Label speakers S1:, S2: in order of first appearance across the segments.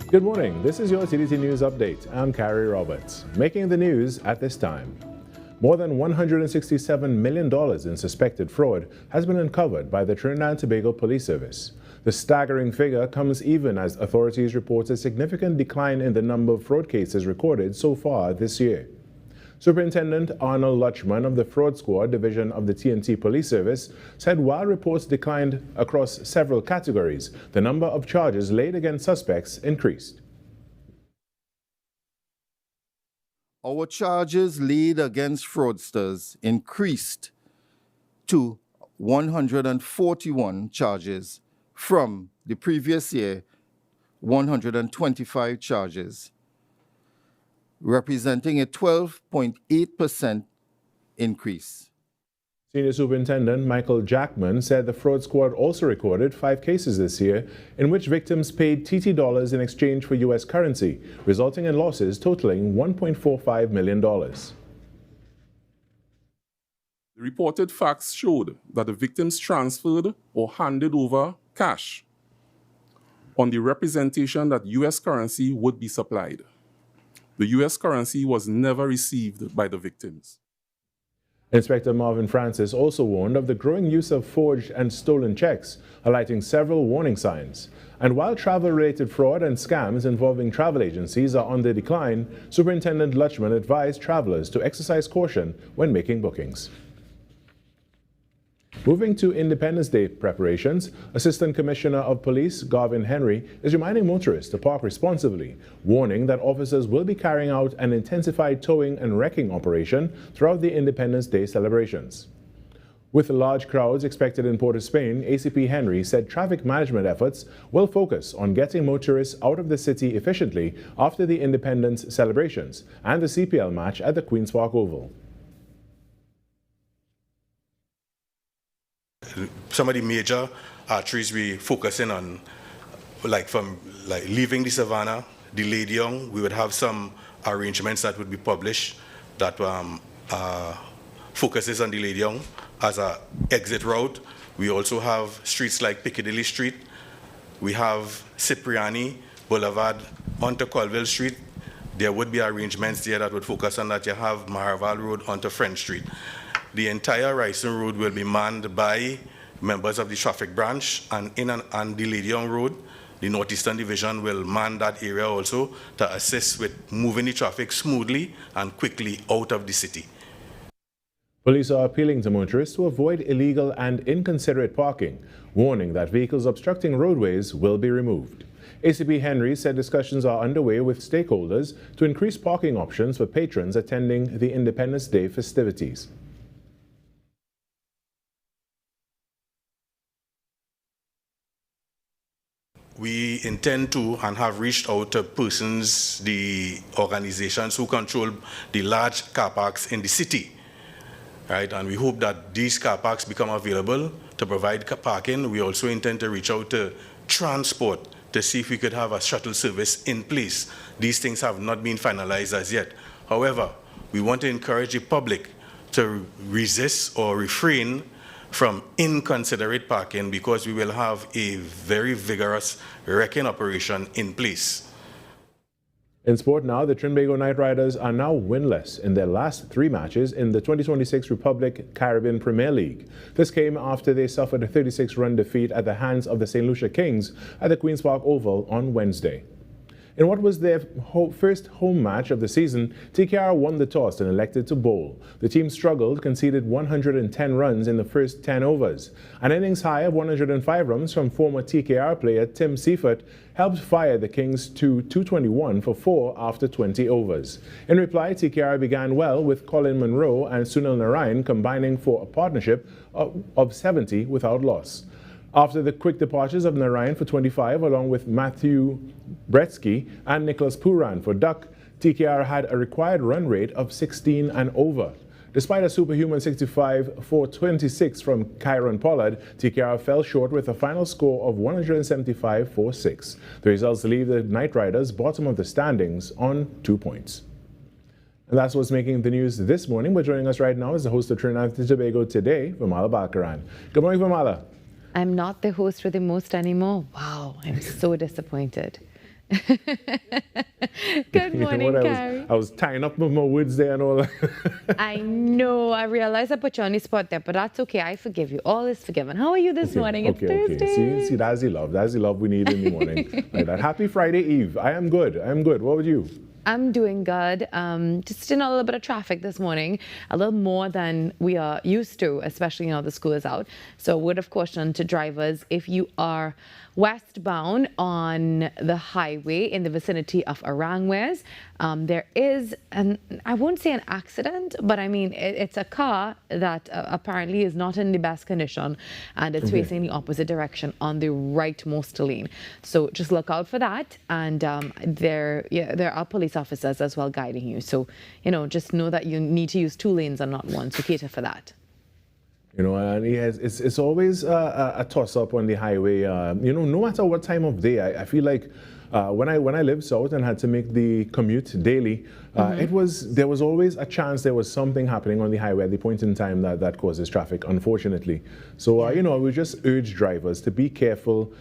S1: Good morning. This is your TDT News Update. I'm Carrie Roberts. Making the news at this time. More than $167 million in suspected fraud has been uncovered by the Trinidad and Tobago Police Service. The staggering figure comes even as authorities report a significant decline in the number of fraud cases recorded so far this year. Superintendent Arnold Lutchman of the Fraud Squad Division of the TNT Police Service said while reports declined across several categories, the number of charges laid against suspects increased.
S2: Our charges laid against fraudsters increased to 141 charges from the previous year, 125 charges, representing a 12.8% increase.
S1: Senior Superintendent Michael Jackman said the fraud squad also recorded 5 cases this year in which victims paid TT dollars in exchange for U.S. currency, resulting in losses totaling $1.45 million.
S3: The reported facts showed that the victims transferred or handed over cash on the representation that U.S. currency would be supplied. The U.S. currency was never received by the victims.
S1: Inspector Marvin Francis also warned of the growing use of forged and stolen checks, highlighting several warning signs. And while travel-related fraud and scams involving travel agencies are on the decline, Superintendent Lutchman advised travelers to exercise caution when making bookings. Moving to Independence Day preparations, Assistant Commissioner of Police Garvin Henry is reminding motorists to park responsibly, warning that officers will be carrying out an intensified towing and wrecking operation throughout the Independence Day celebrations. With large crowds expected in Port of Spain, ACP Henry said traffic management efforts will focus on getting motorists out of the city efficiently after the Independence celebrations and the CPL match at the Queen's Park Oval.
S4: Some of the major arteries we focusing on, from leaving the Savannah, the Lady Young, we would have some arrangements that would be published that focuses on the Lady Young as an exit route. We also have streets like Piccadilly Street. We have Cipriani Boulevard onto Colville Street. There would be arrangements there that would focus on that. You have Maharaval Road onto French Street. The entire Rising Road will be manned by members of the traffic branch, and on the Lady Young Road, the Northeastern Division will man that area also to assist with moving the traffic smoothly and quickly out of the city.
S1: Police are appealing to motorists to avoid illegal and inconsiderate parking, warning that vehicles obstructing roadways will be removed. ACP Henry said discussions are underway with stakeholders to increase parking options for patrons attending the Independence Day festivities.
S4: We intend to and have reached out to persons, the organizations who control the large car parks in the city, right? And we hope that these car parks become available to provide parking. We also intend to reach out to transport to see if we could have a shuttle service in place. These things have not been finalized as yet. However, we want to encourage the public to resist or refrain from inconsiderate parking because we will have a very vigorous wrecking operation in place.
S1: In sport now, the Trinidad Knight Riders are now winless in their last 3 matches in the 2026 Republic Caribbean Premier League. This came after they suffered a 36-run defeat at the hands of the St. Lucia Kings at the Queen's Park Oval on Wednesday. In what was their first home match of the season, TKR won the toss and elected to bowl. The team struggled, conceded 110 runs in the first 10 overs. An innings high of 105 runs from former TKR player Tim Seifert helped fire the Kings to 221 for 4 after 20 overs. In reply, TKR began well with Colin Monroe and Sunil Narayan combining for a partnership of 70 without loss. After the quick departures of Narayan for 25, along with Matthew Bretsky and Nicholas Puran for Duck, TKR had a required run rate of 16 and over. Despite a superhuman 65 for 26 from Kyron Pollard, TKR fell short with a final score of 175 for 6. The results leave the Knight Riders bottom of the standings on 2 points. And that's what's making the news this morning. But joining us right now is the host of Trinidad and Tobago Today, Virmala Balkaran. Good morning, Virmala.
S5: I'm not the host for the most anymore. Wow, I'm so disappointed. Good morning, Carrie.
S1: I was tying up my words there and all that.
S5: I know. I realized I put you on the spot there, but that's okay. I forgive you. All is forgiven. How are you this morning? It's Thursday.
S1: See, that's the love. That's the love we need in the morning. Like that. Happy Friday Eve. I am good. What about you?
S5: I'm doing good. Just in a little bit of traffic this morning, a little more than we are used to, especially, the school is out. So word of caution to drivers, if you are westbound on the highway in the vicinity of Arangwes, there is, I won't say an accident, but I mean, it's a car that apparently is not in the best condition, and it's facing the opposite direction on the rightmost lane. So just look out for that. And there are police officers as well guiding you. So, just know that you need to use 2 lanes and not 1, so cater for that.
S1: And it's always a toss-up on the highway. No matter what time of day, I feel like when I lived south and had to make the commute daily, there was always a chance there was something happening on the highway at the point in time that causes traffic, unfortunately. So, I would just urge drivers to be careful,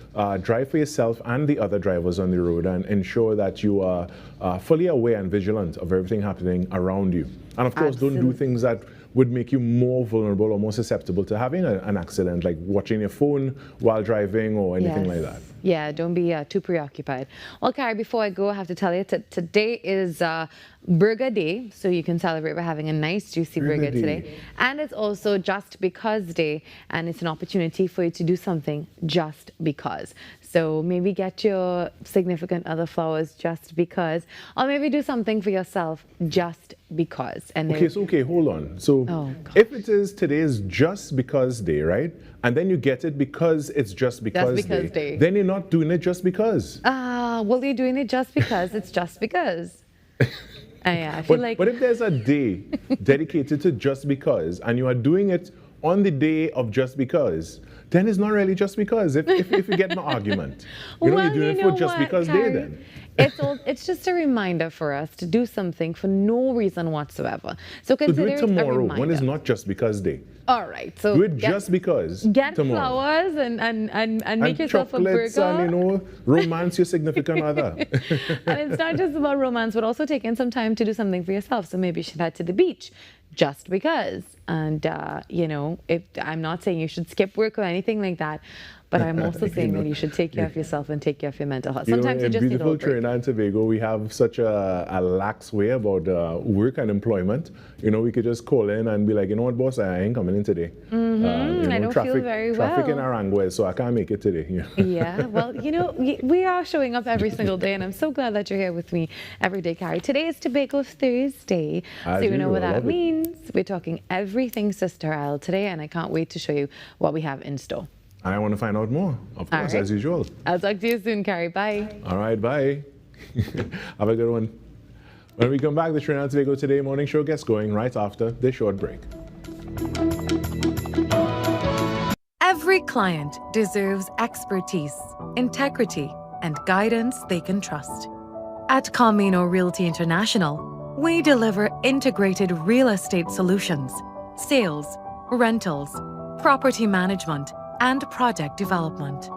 S1: drive for yourself and the other drivers on the road, and ensure that you are fully aware and vigilant of everything happening around you. And of course, don't do things that would make you more vulnerable or more susceptible to having an accident, like watching your phone while driving or anything like that.
S5: Yeah, don't be too preoccupied. Well, Carrie, before I go, I have to tell you, today is Burger Day, so you can celebrate by having a nice, juicy burger today. And it's also Just Because Day, and it's an opportunity for you to do something just because. So maybe get your significant other flowers just because, or maybe do something for yourself just because. And
S1: okay, hold on. So if it is today's Just Because Day, right? And then you get it because it's Just Because Day. Then you're not doing it just because.
S5: Well, you're doing it just because it's just because. I feel
S1: but if there's a day dedicated to Just Because and you are doing it on the day of Just Because, then it's not really just because, if you get my argument. You're doing it for Just Because Day then.
S5: It's just a reminder for us to do something for no reason whatsoever. So consider
S1: it tomorrow when it's not Just Because Day.
S5: All right. So
S1: do it just because.
S5: Get
S1: tomorrow.
S5: Flowers and make yourself a burger.
S1: And romance your significant other.
S5: And it's not just about romance, but also taking some time to do something for yourself. So maybe you should head to the beach just because. And if I'm not saying you should skip work or anything like that, but I'm also saying that you should take care of yourself and take care of your mental health. Sometimes you just need a little break.
S1: In beautiful Trinidad and Tobago, we have such a lax way about work and employment. We could just call in and be like, you know what, boss, I ain't coming in today.
S5: I don't feel very well.
S1: Traffic in Arangwes, so I can't make it today.
S5: Yeah, well, we are showing up every single day, and I'm so glad that you're here with me every day, Carrie. Today is Tobago Thursday, so you know what that means. We're talking everything Sister Isle today, and I can't wait to show you what we have in store.
S1: I want to find out more, of course, as usual.
S5: I'll talk to you soon, Carrie. Bye.
S1: All right, bye. Have a good one. When we come back, the Trinidad and Tobago Today morning show gets going right after this short break.
S6: Every client deserves expertise, integrity, and guidance they can trust. At Camino Realty International, we deliver integrated real estate solutions, sales, rentals, property management, and project development.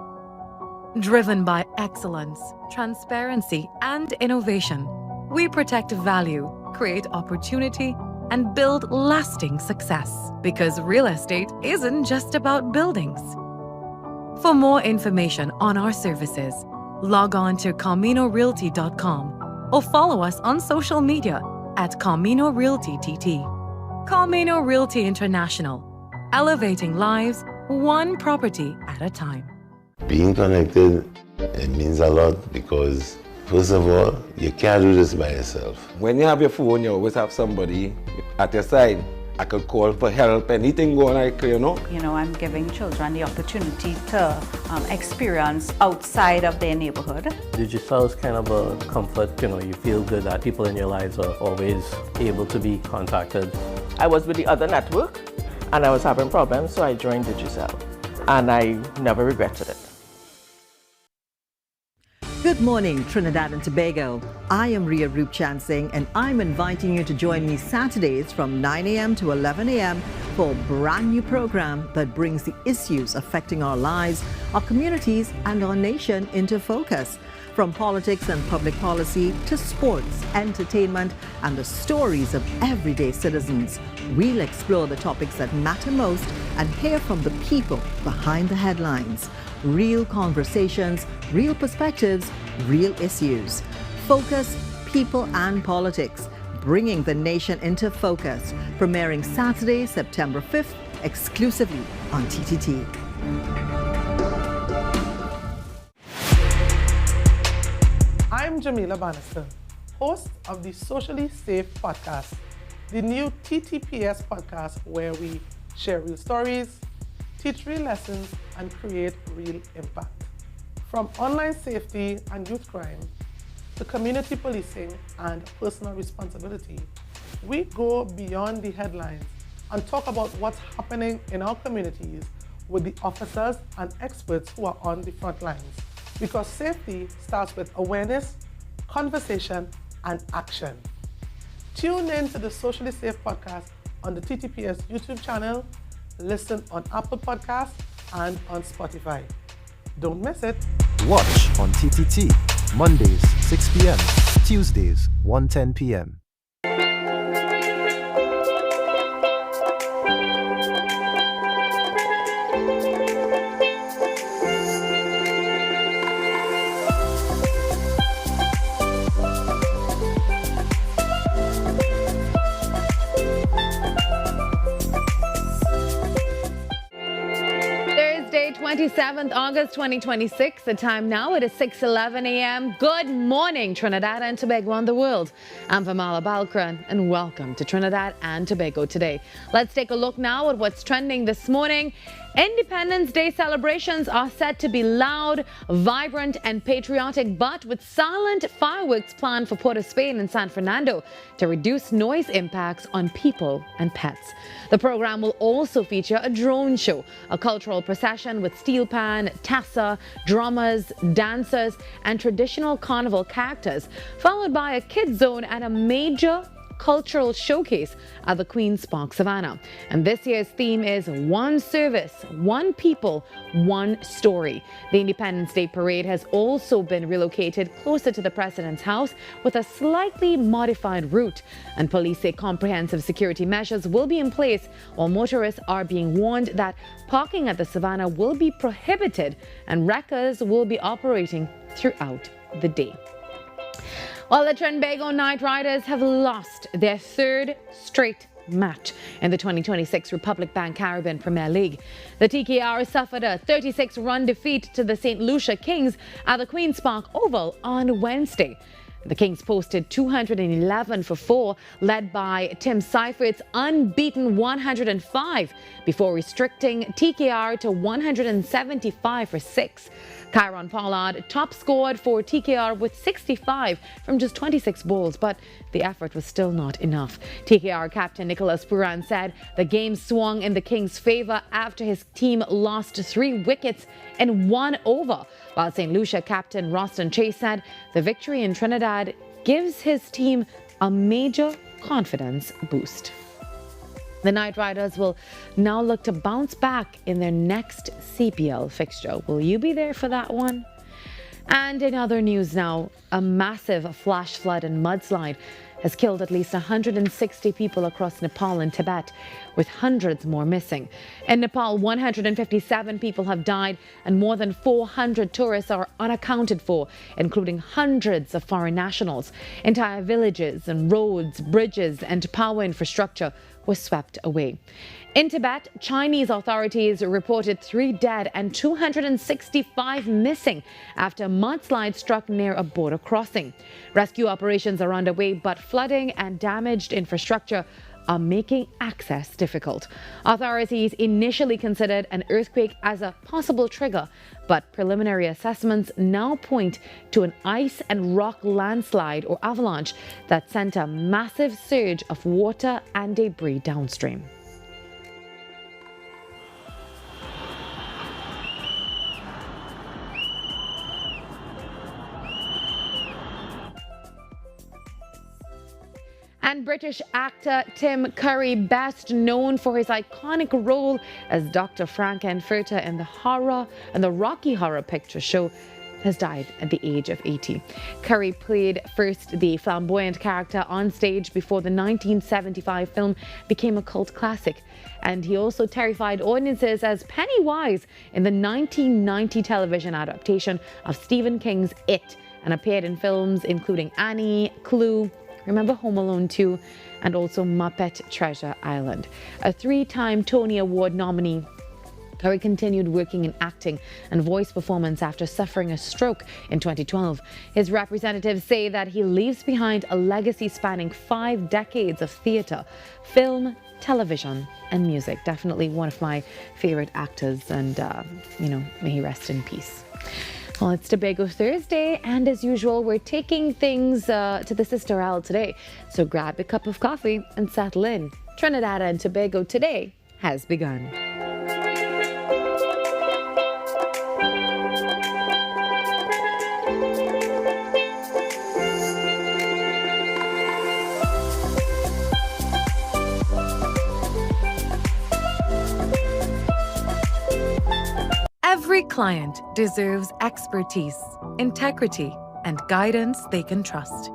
S6: Driven by excellence, transparency, and innovation, we protect value, create opportunity, and build lasting success. Because real estate isn't just about buildings. For more information on our services, log on to CaminoRealty.com or follow us on social media at Camino Realty TT. Camino Realty International, elevating lives one property at a time.
S7: Being connected, it means a lot because, first of all, you can't do this by yourself.
S8: When you have your phone, you always have somebody at your side. I could call for help, anything going like,
S9: I'm giving children the opportunity to experience outside of their neighborhood.
S10: Digital is kind of a comfort, you feel good that people in your lives are always able to be contacted.
S11: I was with the other network and I was having problems, so I joined Digicel and I never regretted it.
S12: Good morning, Trinidad and Tobago. I am Ria Roopchansing, and I'm inviting you to join me Saturdays from 9 a.m. to 11 a.m. for a brand new program that brings the issues affecting our lives, our communities, and our nation into focus. From politics and public policy to sports, entertainment, and the stories of everyday citizens, we'll explore the topics that matter most and hear from the people behind the headlines. Real conversations, real perspectives, real issues. Focus, people, and politics, bringing the nation into focus. Premiering Saturday, September 5th, exclusively on TTT.
S13: I'm Jamila Bannister, host of the Socially Safe podcast, the new TTPS podcast where we share real stories, teach real lessons, and create real impact. From online safety and youth crime to community policing and personal responsibility, we go beyond the headlines and talk about what's happening in our communities with the officers and experts who are on the front lines. Because safety starts with awareness, conversation, and action. Tune in to the Socially Safe podcast on the TTPS YouTube channel, listen on Apple Podcasts and on Spotify. Don't miss it.
S14: Watch on TTT, Mondays 6 p.m., Tuesdays 1:10 p.m.
S5: Thursday, 27th August 2026. The time now, it is 6:11 a.m. Good morning, Trinidad and Tobago and the world. I'm Virmala Balkaran, and welcome to Trinidad and Tobago Today. Let's take a look now at what's trending this morning. Independence Day celebrations are set to be loud, vibrant, and patriotic, but with silent fireworks planned for Port of Spain and San Fernando to reduce noise impacts on people and pets. The program will also feature a drone show, a cultural procession with steel pan, tassa, drummers, dancers, and traditional carnival characters, followed by a kids zone and a major cultural showcase at the Queen's Park Savannah. And this year's theme is One Service, One People, One Story. The Independence Day Parade has also been relocated closer to the President's house with a slightly modified route. And police say comprehensive security measures will be in place, while motorists are being warned that parking at the Savannah will be prohibited and wreckers will be operating throughout the day. Well, the Trinbago Knight Riders have lost their third straight match in the 2026 Republic Bank Caribbean Premier League. The TKR suffered a 36-run defeat to the St. Lucia Kings at the Queen's Park Oval on Wednesday. The Kings posted 211 for 4, led by Tim Seifert's unbeaten 105, before restricting TKR to 175 for 6. Kyron Pollard top scored for TKR with 65 from just 26 balls, but the effort was still not enough. TKR captain Nicholas Puran said the game swung in the Kings' favor after his team lost 3 wickets in 1 over, while St. Lucia captain Roston Chase said the victory in Trinidad gives his team a major confidence boost. The Knight Riders will now look to bounce back in their next CPL fixture. Will you be there for that one? And in other news now, a massive flash flood and mudslide has killed at least 160 people across Nepal and Tibet, with hundreds more missing. In Nepal, 157 people have died and more than 400 tourists are unaccounted for, including hundreds of foreign nationals. Entire villages and roads, bridges, and power infrastructure were swept away. In Tibet, Chinese authorities reported 3 dead and 265 missing after a mudslide struck near a border crossing. Rescue operations are underway, but flooding and damaged infrastructure are making access difficult. Authorities initially considered an earthquake as a possible trigger, but preliminary assessments now point to an ice and rock landslide or avalanche that sent a massive surge of water and debris downstream. British actor Tim Curry, best known for his iconic role as Dr. Frankenfurter in the Rocky Horror Picture Show, has died at the age of 80. Curry played first the flamboyant character on stage before the 1975 film became a cult classic, and he also terrified audiences as Pennywise in the 1990 television adaptation of Stephen King's It, and appeared in films including Annie, Clue, remember Home Alone 2, and also Muppet Treasure Island. A 3-time Tony Award nominee, Curry continued working in acting and voice performance after suffering a stroke in 2012. His representatives say that he leaves behind a legacy spanning 5 decades of theatre, film, television, and music. Definitely one of my favorite actors, and may he rest in peace. Well, it's Tobago Thursday, and as usual, we're taking things to the Sister Isle today. So grab a cup of coffee and settle in. Trinidad and Tobago Today has begun.
S6: Every client deserves expertise, integrity, and guidance they can trust.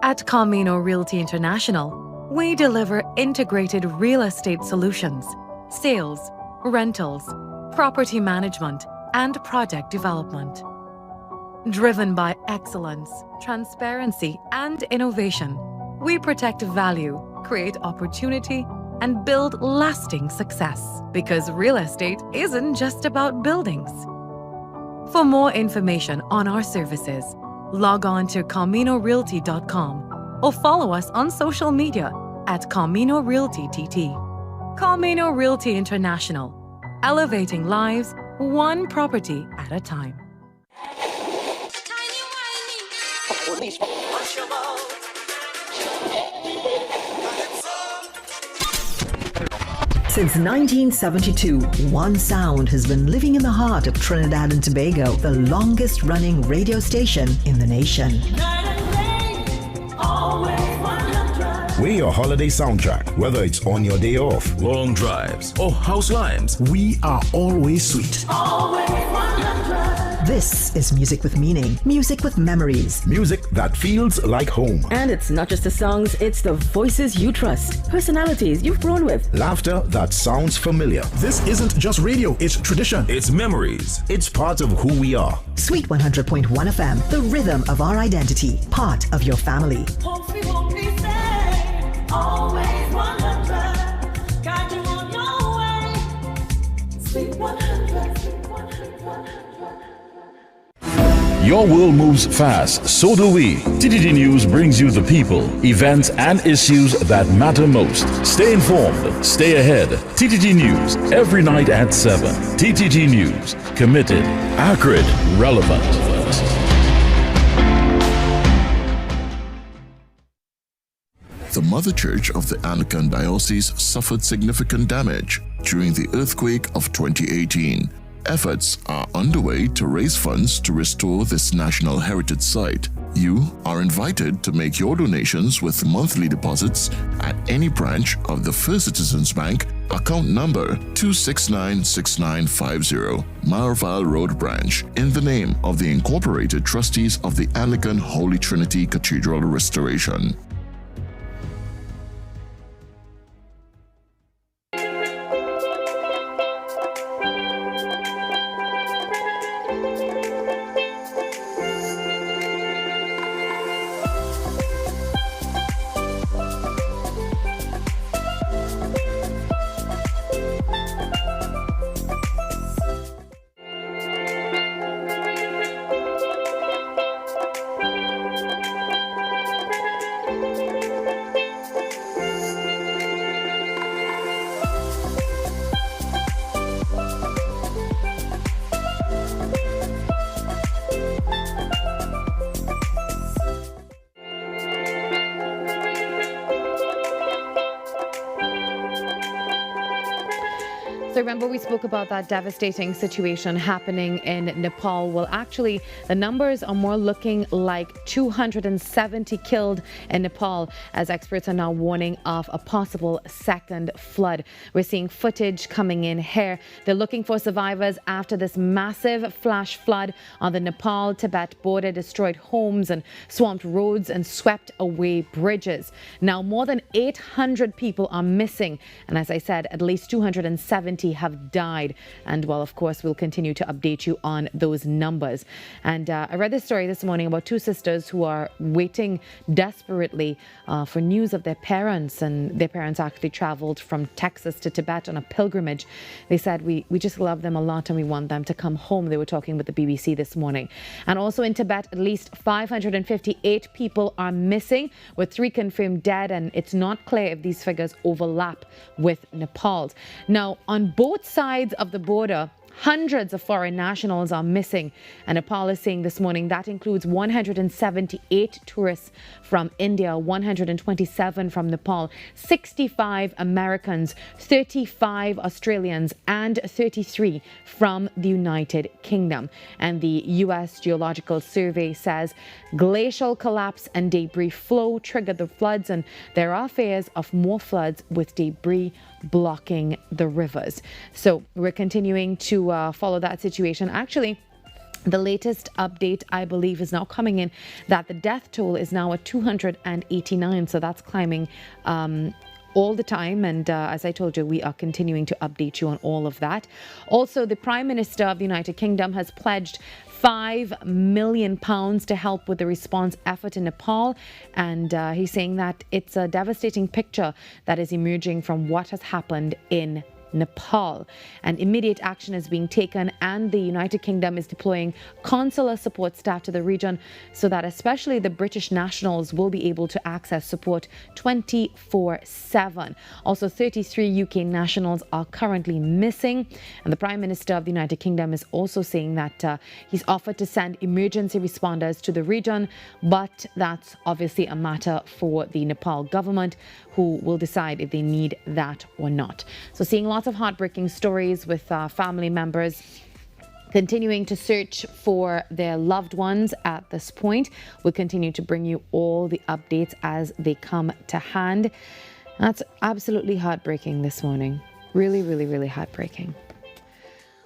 S6: At Camino Realty International, we deliver integrated real estate solutions, sales, rentals, property management, and project development. Driven by excellence, transparency, and innovation, we protect value, create opportunity, and build lasting success, because real estate isn't just about buildings. For more information on our services, log on to CaminoRealty.com or follow us on social media at Camino Realty TT. Camino Realty International, elevating lives one property at a time.
S12: Since 1972, one sound has been living in the heart of Trinidad and Tobago, the longest running radio station in the nation.
S15: We're your holiday soundtrack, whether it's on your day off, long drives, or house lives. We are always sweet.
S12: This is music with meaning, music with memories.
S15: Music that feels like home.
S11: And it's not just the songs, it's the voices you trust, personalities you've grown with.
S15: Laughter that sounds familiar.
S14: This isn't just radio, it's tradition.
S15: It's memories. It's part of who we are.
S12: Sweet 100.1 FM, the rhythm of our identity, part of your family.
S16: Always 100, guide you on your way. Sweet 100, sweet 100.
S17: Your world moves fast, so do we. TTT News brings you the people, events, and issues that matter most. Stay informed, stay ahead. TTT News, every night at 7. TTT News, committed, accurate, relevant.
S18: The Mother Church of the Anglican Diocese suffered significant damage during the earthquake of 2018. Efforts are underway to raise funds to restore this national heritage site. You are invited to make your donations with monthly deposits at any branch of the First Citizens Bank, account number 2696950, Marval Road Branch, in the name of the Incorporated Trustees of the Anglican Holy Trinity Cathedral Restoration.
S5: So remember we spoke about that devastating situation happening in Nepal. Well, actually, the numbers are more looking like 270 killed in Nepal, as experts are now warning of a possible second flood. We're seeing footage coming in here. They're looking for survivors after this massive flash flood on the Nepal-Tibet border destroyed homes and swamped roads and swept away bridges. Now, more than 800 people are missing. And as I said, at least 270 have died. And well, of course, we'll continue to update you on those numbers. And I read this story this morning about two sisters who are waiting desperately for news of their parents. And their parents actually traveled from Texas to Tibet on a pilgrimage. They said, we just love them a lot and we want them to come home. They were talking with the BBC this morning. And also in Tibet, at least 558 people are missing, with 3 confirmed dead. And it's not clear if these figures overlap with Nepal's. Now, on both sides of the border, hundreds of foreign nationals are missing. And Nepal is saying this morning that includes 178 tourists from India, 127 from Nepal, 65 Americans, 35 Australians, and 33 from the United Kingdom. And the U.S. Geological Survey says glacial collapse and debris flow triggered the floods, and there are fears of more floods with debris blocking the rivers. So we're continuing to follow that situation. Actually, the latest update, I believe, is now coming in that the death toll is now at 289. So that's climbing all the time. And as I told you, we are continuing to update you on all of that. Also, the Prime Minister of the United Kingdom has pledged £5 million to help with the response effort in Nepal. And he's saying that it's a devastating picture that is emerging from what has happened in Nepal. And immediate action is being taken, and the United Kingdom is deploying consular support staff to the region so that especially the British nationals will be able to access support 24/7. Also, 33 UK nationals are currently missing, and the Prime Minister of the United Kingdom is also saying that he's offered to send emergency responders to the region, but that's obviously a matter for the Nepal government, who will decide if they need that or not. So seeing lots of heartbreaking stories with family members continuing to search for their loved ones at this point. We'll continue to bring you all the updates as they come to hand. That's absolutely heartbreaking this morning. Really, really, really heartbreaking.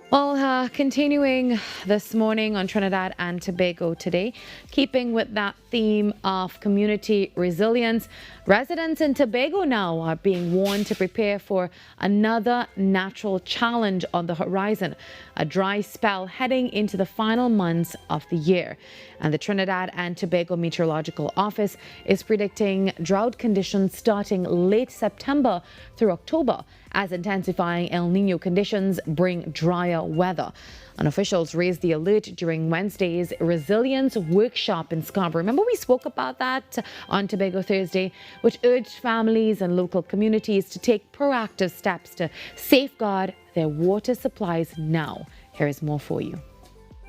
S5: Well, continuing this morning on Trinidad and Tobago Today, keeping with that theme of community resilience, residents in Tobago now are being warned to prepare for another natural challenge on the horizon, a dry spell heading into the final months of the year. And the Trinidad and Tobago Meteorological Office is predicting drought conditions starting late September through October, as intensifying El Nino conditions bring drier weather. And officials raised the alert during Wednesday's resilience workshop in Scarborough. Remember we spoke about that on Tobago Thursday, which urged families and local communities to take proactive steps to safeguard their water supplies now. Here is more for you.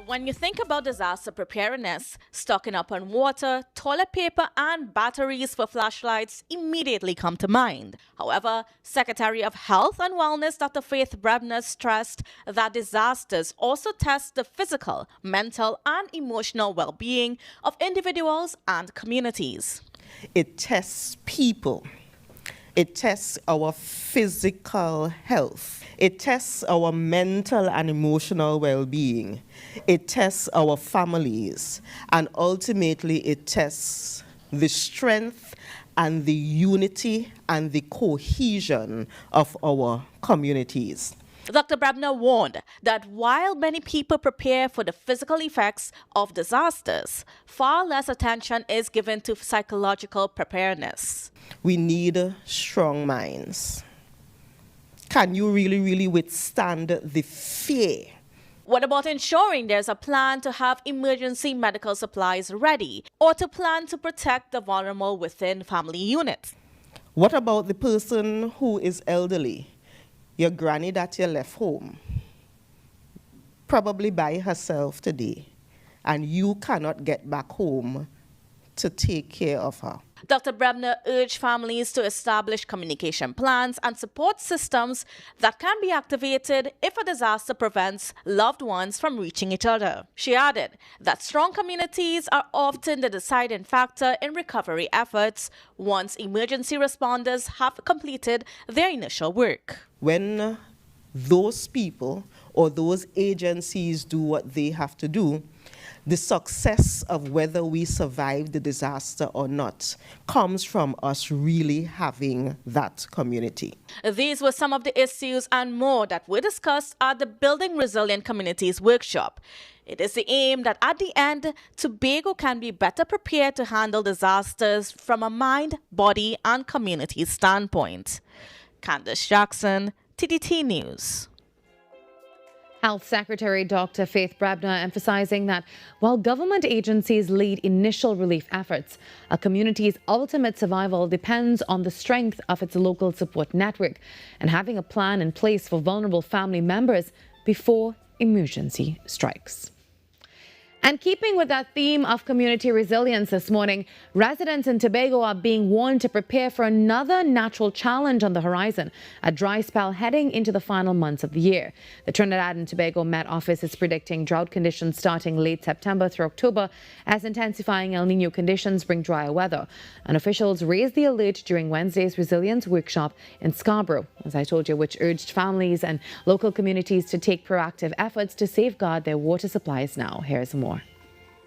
S19: When you think about disaster preparedness, stocking up on water, toilet paper and batteries for flashlights immediately come to mind. However, Secretary of Health and Wellness Dr. Faith Brebner stressed that disasters also test the physical, mental and emotional well-being of individuals and communities.
S20: It tests people. It tests our physical health. It tests our mental and emotional well-being. It tests our families. And ultimately, it tests the strength and the unity and the cohesion of our communities.
S19: Dr. Brebner warned that while many people prepare for the physical effects of disasters, far less attention is given to psychological preparedness.
S20: We need strong minds. Can you really withstand the fear?
S19: What about ensuring there's a plan to have emergency medical supplies ready, or to plan to protect the vulnerable within family units?
S20: What about the person who is elderly? Your granny that you left home, probably by herself today, and you cannot get back home to take care of her.
S19: Dr. Brebner urged families to establish communication plans and support systems that can be activated if a disaster prevents loved ones from reaching each other. She added that strong communities are often the deciding factor in recovery efforts once emergency responders have completed their initial work.
S20: When those people or those agencies do what they have to do, the success of whether we survive the disaster or not comes from us really having that community.
S19: These were some of the issues and more that were discussed at the Building Resilient Communities workshop. It is the aim that at the end, Tobago can be better prepared to handle disasters from a mind, body, and community standpoint. Candace Jackson, TTT News.
S5: Health Secretary Dr. Faith Brebner emphasizing that while government agencies lead initial relief efforts, a community's ultimate survival depends on the strength of its local support network and having a plan in place for vulnerable family members before emergency strikes. And keeping with that theme of community resilience this morning, residents in Tobago are being warned to prepare for another natural challenge on the horizon, a dry spell heading into the final months of the year. The Trinidad and Tobago Met Office is predicting drought conditions starting late September through October as intensifying El Nino conditions bring drier weather. And officials raised the alert during Wednesday's resilience workshop in Scarborough, as I told you, which urged families and local communities to take proactive efforts to safeguard their water supplies now. Here's more.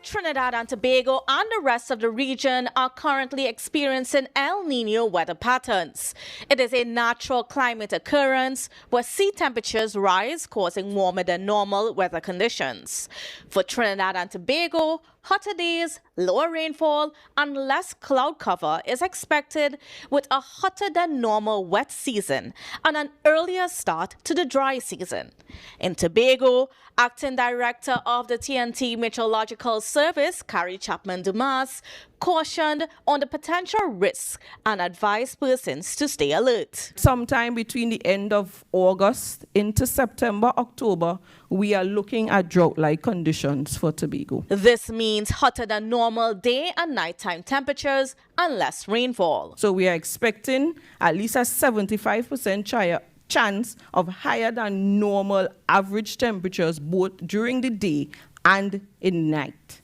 S19: Trinidad and Tobago and the rest of the region are currently experiencing El Nino weather patterns. It is a natural climate occurrence where sea temperatures rise, causing warmer than normal weather conditions. For Trinidad and Tobago, hotter days, lower rainfall, and less cloud cover is expected with a hotter than normal wet season and an earlier start to the dry season. In Tobago, Acting Director of the TNT Meteorological Service, Carrie Chapman-Dumas, cautioned on the potential risks and advised persons to stay alert.
S21: Sometime between the end of August into September, October, we are looking at drought-like conditions for Tobago.
S19: This means hotter than normal day and nighttime temperatures and less rainfall.
S21: So we are expecting at least a 75% chance of higher than normal average temperatures both during the day and in night.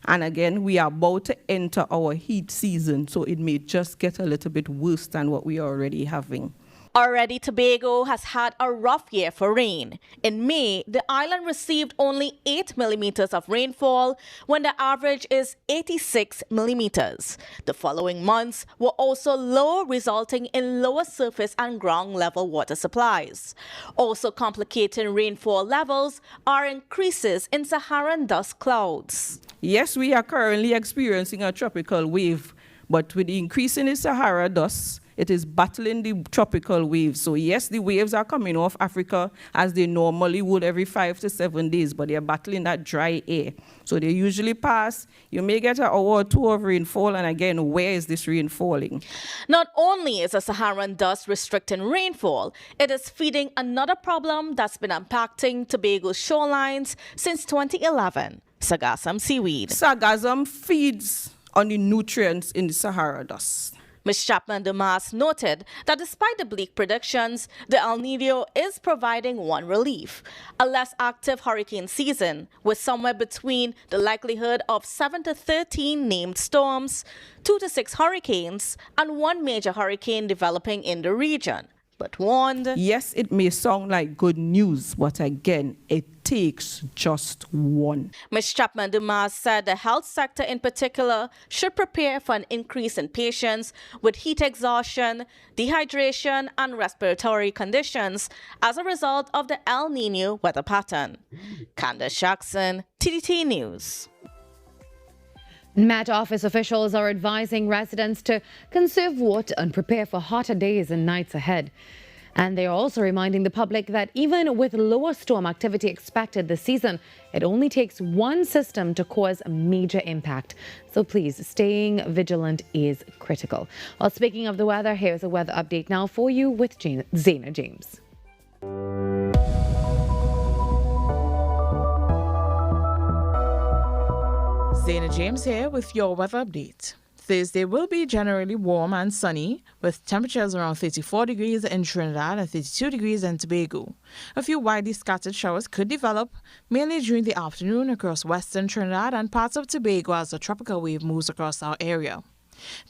S21: And again, we are about to enter our heat season, so it may just get a little bit worse than what we are already having.
S19: Already, Tobago has had a rough year for rain. In May, the island received only 8 millimeters of rainfall when the average is 86 millimeters. The following months were also low, resulting in lower surface and ground level water supplies. Also complicating rainfall levels are increases in Saharan dust clouds.
S21: Yes, we are currently experiencing a tropical wave, but with the increase in the Sahara dust, it is battling the tropical waves. So yes, the waves are coming off Africa as they normally would every 5 to 7 days, but they're battling that dry air. So they usually pass. You may get an hour or two of rainfall, and again, where is this rain falling?
S19: Not only is the Saharan dust restricting rainfall, it is feeding another problem that's been impacting Tobago's shorelines since 2011, sargassum seaweed.
S21: Sargassum feeds on the nutrients in the Sahara dust.
S19: Ms. Chapman-Dumas noted that despite the bleak predictions, the El Nino is providing one relief: a less active hurricane season, with somewhere between the likelihood of 7 to 13 named storms, 2 to 6 hurricanes, and 1 major hurricane developing in the region. But warned,
S21: yes, it may sound like good news, but again, it takes just one.
S19: Ms. Chapman-Dumas said the health sector in particular should prepare for an increase in patients with heat exhaustion, dehydration, and respiratory conditions as a result of the El Nino weather pattern. Candace Jackson, TTT News.
S5: Met Office officials are advising residents to conserve water and prepare for hotter days and nights ahead. And they are also reminding the public that even with lower storm activity expected this season, it only takes one system to cause a major impact. So please, staying vigilant is critical. Well, speaking of the weather, here's a weather update now for you with Zaina James.
S22: Zaina James here with your weather update.
S2: Thursday will be generally warm and sunny, with temperatures around 34 degrees in Trinidad and 32 degrees in Tobago. A few widely scattered showers could develop, mainly during the afternoon across western Trinidad and parts of Tobago as a tropical wave moves across our area.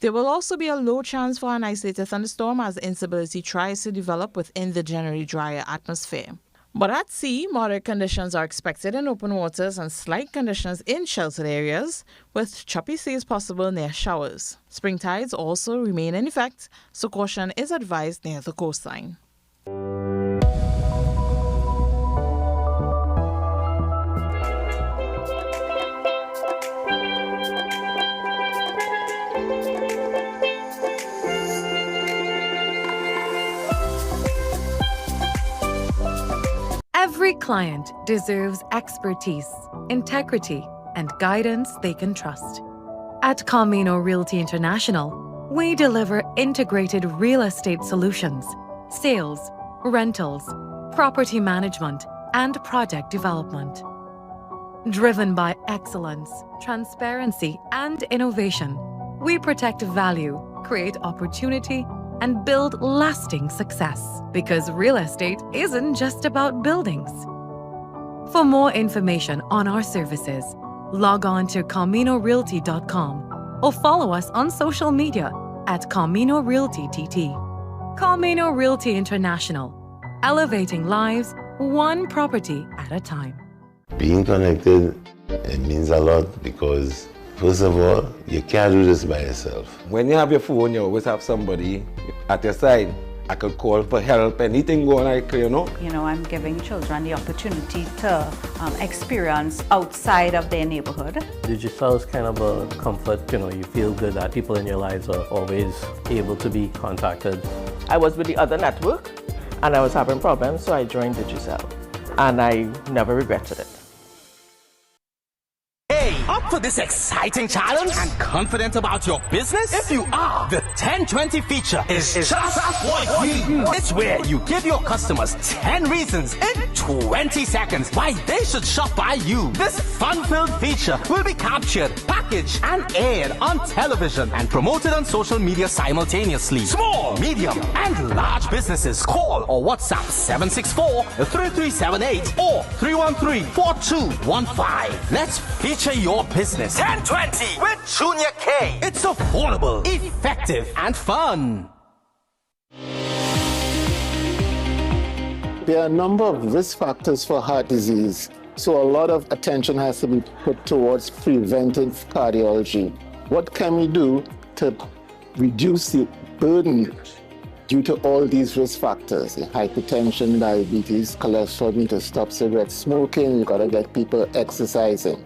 S2: There will also be a low chance for an isolated thunderstorm as instability tries to develop within the generally drier atmosphere. But at sea, moderate conditions are expected in open waters and slight conditions in sheltered areas, with choppy seas possible near showers. Spring tides also remain in effect, so caution is advised near the coastline.
S6: Every client deserves expertise, integrity, and guidance they can trust. At Camino Realty International, we deliver integrated real estate solutions, sales, rentals, property management, and project development. Driven by excellence, transparency, and innovation, we protect value, create opportunity, and build lasting success. Because real estate isn't just about buildings. For more information on our services, log on to CaminoRealty.com or follow us on social media at Camino Realty TT. Camino Realty International, elevating lives one property at a time.
S7: Being connected, it means a lot because, first of all, you can't do this by yourself.
S8: When you have your phone, you always have somebody at your side. I could call for help, anything going like,
S9: You know, I'm giving children the opportunity to experience outside of their neighborhood.
S10: Digital is kind of a comfort, you feel good that people in your lives are always able to be contacted.
S22: I was with the other network and I was having problems, so I joined Digicel and I never regretted it.
S23: Up for this exciting challenge and confident about your business? If you are, the 1020 feature is just what we need. It's where you give your customers 10 reasons in 20 seconds why they should shop by you. This fun-filled feature will be captured, packaged, and aired on television and promoted on social media simultaneously. Small, medium, and large businesses call or WhatsApp 764-3378 or 313-4215. Let's feature your business. 1020 with Junior K. It's affordable, effective, and fun.
S24: There are a number of risk factors for heart disease, so a lot of attention has to be put towards preventive cardiology. What can we do to reduce the burden due to all these risk factors? Hypertension, diabetes, cholesterol, need to stop cigarette smoking, you gotta get people exercising.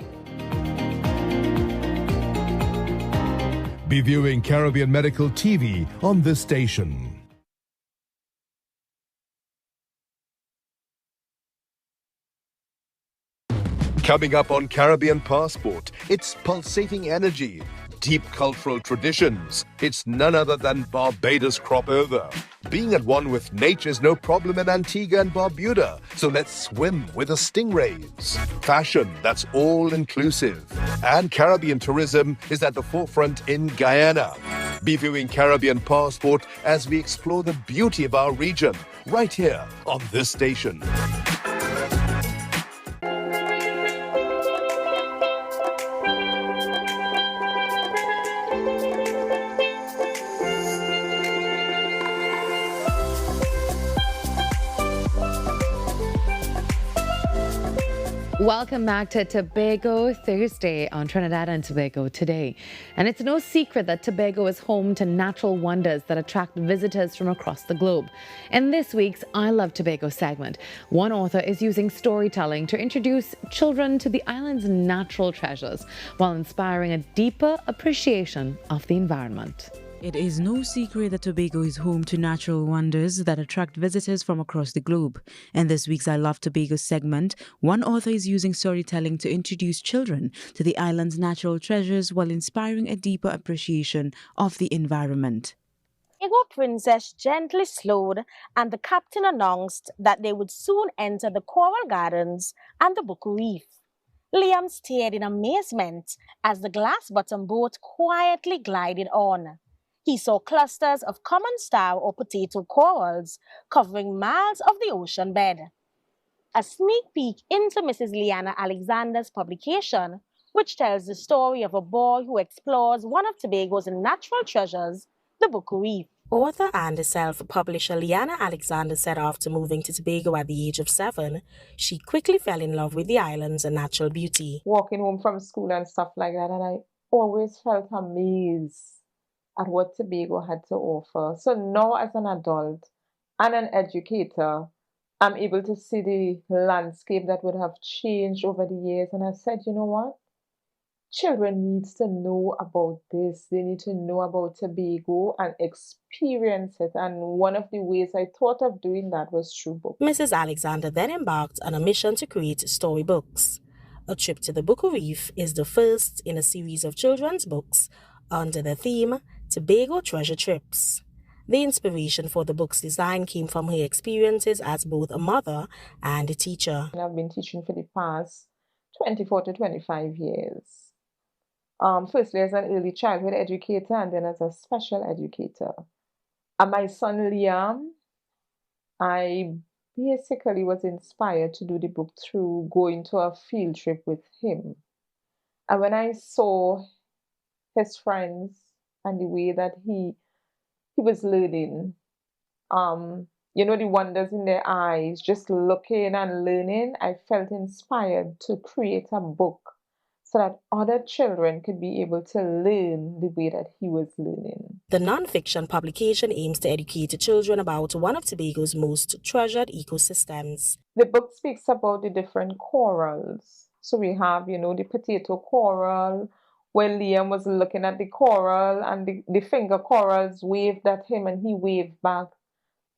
S25: Be viewing Caribbean Medical TV on this station. Coming up on Caribbean Passport, it's pulsating energy, deep cultural traditions. It's none other than Barbados crop over. Being at one with nature is no problem in Antigua and Barbuda, so let's swim with the stingrays. Fashion that's all-inclusive. And Caribbean tourism is at the forefront in Guyana. Be viewing Caribbean Passport as we explore the beauty of our region, right here on this station.
S5: Welcome back to Tobago Thursday on Trinidad and Tobago Today. And it's no secret that Tobago is home to natural wonders that attract visitors from across the globe. In this week's I Love Tobago segment, one author is using storytelling to introduce children to the island's natural treasures while inspiring a deeper appreciation of the environment.
S26: It is no secret that Tobago is home to natural wonders that attract visitors from across the globe. In this week's I Love Tobago segment, one author is using storytelling to introduce children to the island's natural treasures while inspiring a deeper appreciation of the environment.
S19: Tobago Princess gently slowed, and the captain announced that they would soon enter the coral gardens and the Buku Reef. Liam stared in amazement as the glass-bottom boat quietly glided on. He saw clusters of common star or potato corals covering miles of the ocean bed. A sneak peek into Mrs. Liana Alexander's publication, which tells the story of a boy who explores one of Tobago's natural treasures, the Buku Reef. Author and self-publisher Liana Alexander set off to moving to Tobago at the age of 7. She quickly fell in love with the island's natural beauty.
S22: Walking home from school and stuff like that, and I always felt amazed at what Tobago had to offer. So now as an adult and an educator, I'm able to see the landscape that would have changed over the years. And I said, you know what? Children needs to know about this. They need to know about Tobago and experience it. And one of the ways I thought of doing that was through books.
S19: Mrs. Alexander then embarked on a mission to create storybooks. A Trip to the Buku Reef is the first in a series of children's books under the theme Tobago Treasure Trips. The inspiration for the book's design came from her experiences as both a mother and a teacher.
S22: I've been teaching for the past 24 to 25 years. Firstly as an early childhood educator and then as a special educator. And my son Liam, I basically was inspired to do the book through going to a field trip with him. And when I saw his friends and the way that he was learning, you know, the wonders in their eyes, just looking and learning, I felt inspired to create a book so that other children could be able to learn the way that he was learning.
S19: The non-fiction publication aims to educate children about one of Tobago's most treasured ecosystems.
S22: The book speaks about the different corals. So we have, you know, the potato coral, where Liam was looking at the coral and the finger corals waved at him and he waved back.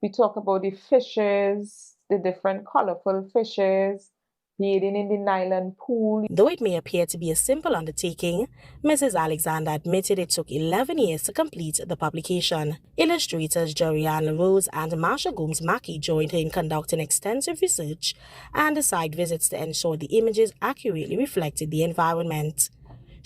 S22: We talk about the fishes, the different colorful fishes, bathing in the nylon pool.
S19: Though it may appear to be a simple undertaking, Mrs. Alexander admitted it took 11 years to complete the publication. Illustrators Jorianne LaRose and Marsha Gomes-Mackey joined her in conducting extensive research and site visits to ensure the images accurately reflected the environment.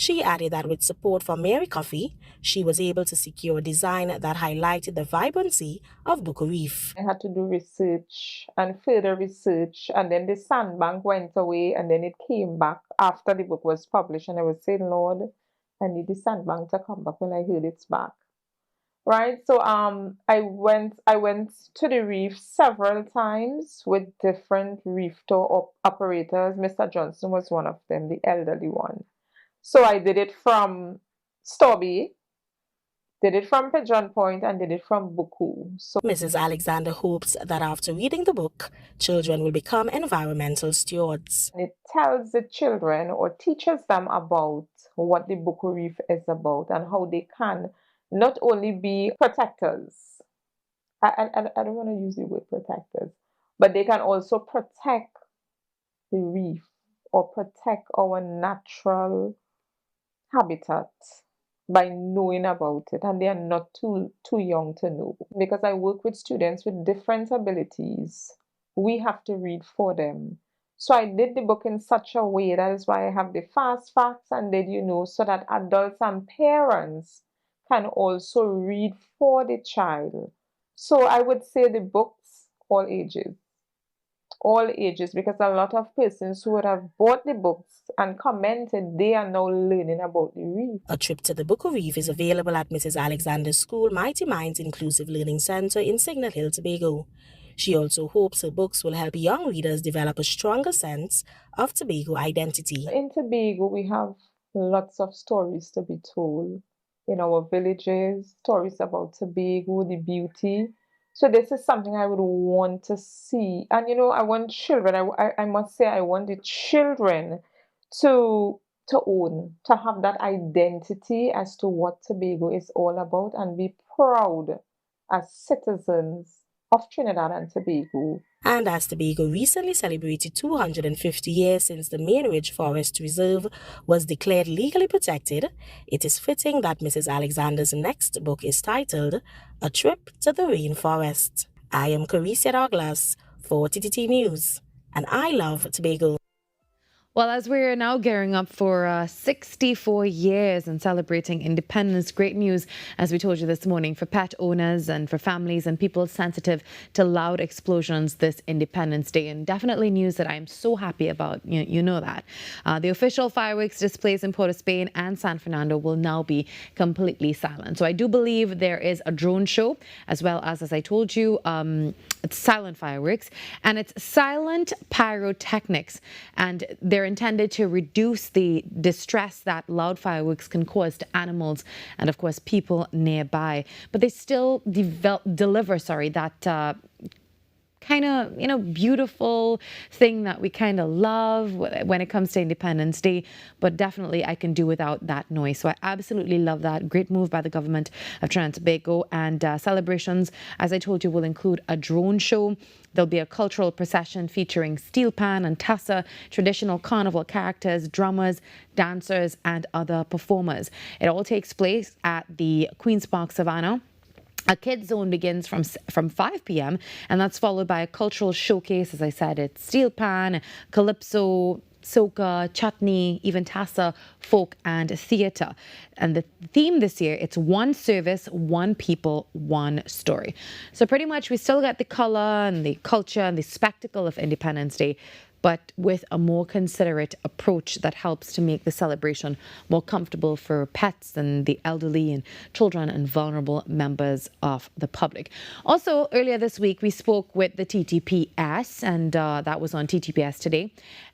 S19: She added that with support from Mary Coffey, she was able to secure a design that highlighted the vibrancy of Buku Reef.
S22: I had to do research and further research, and then the sandbank went away and then it came back after the book was published, and I was saying, Lord, I need the sandbank to come back when I heard it's back. Right, so I went to the reef several times with different reef tour operators. Mr. Johnson was one of them, the elderly one. So I did it from Stobby, did it from Pigeon Point, and did it from Buku. So
S19: Mrs. Alexander hopes that after reading the book, children will become environmental stewards.
S22: It tells the children or teaches them about what the Buku Reef is about and how they can not only be protectors. I don't want to use the word protectors, but they can also protect the reef or protect our natural habitat by knowing about it, and they are not too young to know. Because I work with students with different abilities, we have to read for them. So I did the book in such a way, that is why I have the fast facts and did, you know, so that adults and parents can also read for the child. So I would say the books, all ages, because a lot of persons who would have bought the books and commented, they are now learning about the reef.
S19: A Trip to the Buku Reef is available at Mrs. Alexander's school, Mighty Minds Inclusive Learning Center in Signal Hill, Tobago. She also hopes her books will help young readers develop a stronger sense of Tobago identity.
S22: In Tobago, we have lots of stories to be told. In our villages, stories about Tobago, the beauty. So this is something I would want to see. And, you know, I want children, I must say, I want the children to own, to have that identity as to what Tobago is all about and be proud as citizens of Trinidad and Tobago.
S19: And as Tobago recently celebrated 250 years since the Main Ridge Forest Reserve was declared legally protected, it is fitting that Mrs. Alexander's next book is titled A Trip to the Rainforest. I am Carissa Douglas for TTT News, and I love Tobago.
S5: Well, as we're now gearing up for 64 years and celebrating independence, great news, as we told you this morning, for pet owners and for families and people sensitive to loud explosions this Independence Day. And definitely news that I'm so happy about. You know that. The official fireworks displays in Port of Spain and San Fernando will now be completely silent. So I do believe there is a drone show, as well as I told you, it's silent fireworks, and it's silent pyrotechnics. And they're intended to reduce the distress that loud fireworks can cause to animals and, of course, people nearby. But they still deliver that kind of, beautiful thing that we kind of love when it comes to Independence Day. But definitely I can do without that noise. So I absolutely love that. Great move by the government of Trinidad and Tobago. And celebrations, as I told you, will include a drone show. There'll be a cultural procession featuring steel pan and tassa, traditional carnival characters, drummers, dancers, and other performers. It all takes place at the Queen's Park Savannah. A kids zone begins from 5 p.m. and that's followed by a cultural showcase. As I said, it's steel pan, calypso, soca, chutney, even tassa, folk and theatre. And the theme this year, it's one service, one people, one story. So pretty much we still got the colour and the culture and the spectacle of Independence Day, but with a more considerate approach that helps to make the celebration more comfortable for pets and the elderly and children and vulnerable members of the public. Also, earlier this week, we spoke with the TTPS, and that was on TTPS Today.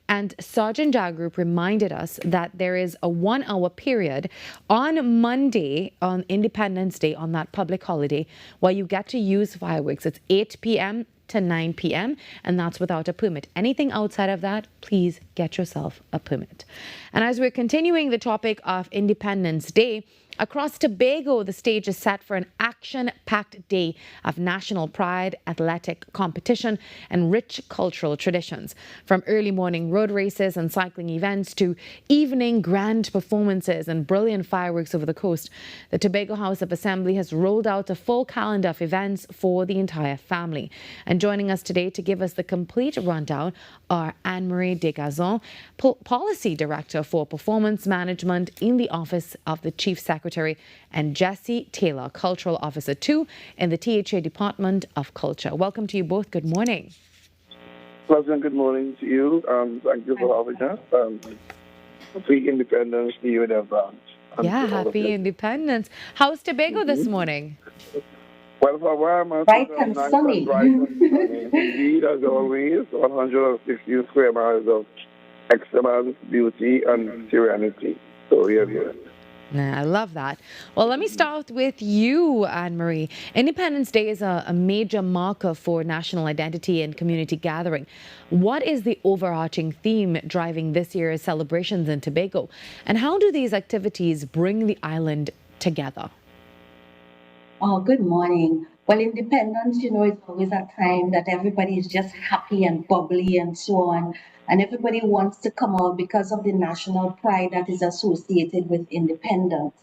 S5: And Sergeant Jagrup reminded us that there is a 1-hour period on Monday, on Independence Day, on that public holiday, where you get to use fireworks. It's 8 p.m. to 9 p.m. and that's without a permit. Anything outside of that, please get yourself a permit. And as we're continuing the topic of Independence Day, across Tobago, the stage is set for an action-packed day of national pride, athletic competition, and rich cultural traditions. From early morning road races and cycling events to evening grand performances and brilliant fireworks over the coast, the Tobago House of Assembly has rolled out a full calendar of events for the entire family. And joining us today to give us the complete rundown are Anne-Marie Desgazons, Policy Director for Performance Management in the Office of the Chief Secretary, and Jessie Taylor, Cultural Officer 2 in the THA Department of Culture. Welcome to you both. Good morning.
S1: Pleasant good morning to you. Thank you for having us. Happy Independence to you in advance.
S5: Yeah, happy Independence. How's Tobago this morning?
S1: Well, for where I'm at,
S3: bright and sunny.
S1: Bright and sunny. Indeed, as always, 160 square miles of excellence, beauty, and serenity. So, yeah.
S5: I love that. Well, let me start with you, Anne-Marie. Independence Day is a major marker for national identity and community gathering. What is the overarching theme driving this year's celebrations in Tobago? And how do these activities bring the island together?
S3: Oh, good morning. Well, independence, is always a time that everybody is just happy and bubbly and so on. And everybody wants to come out because of the national pride that is associated with independence.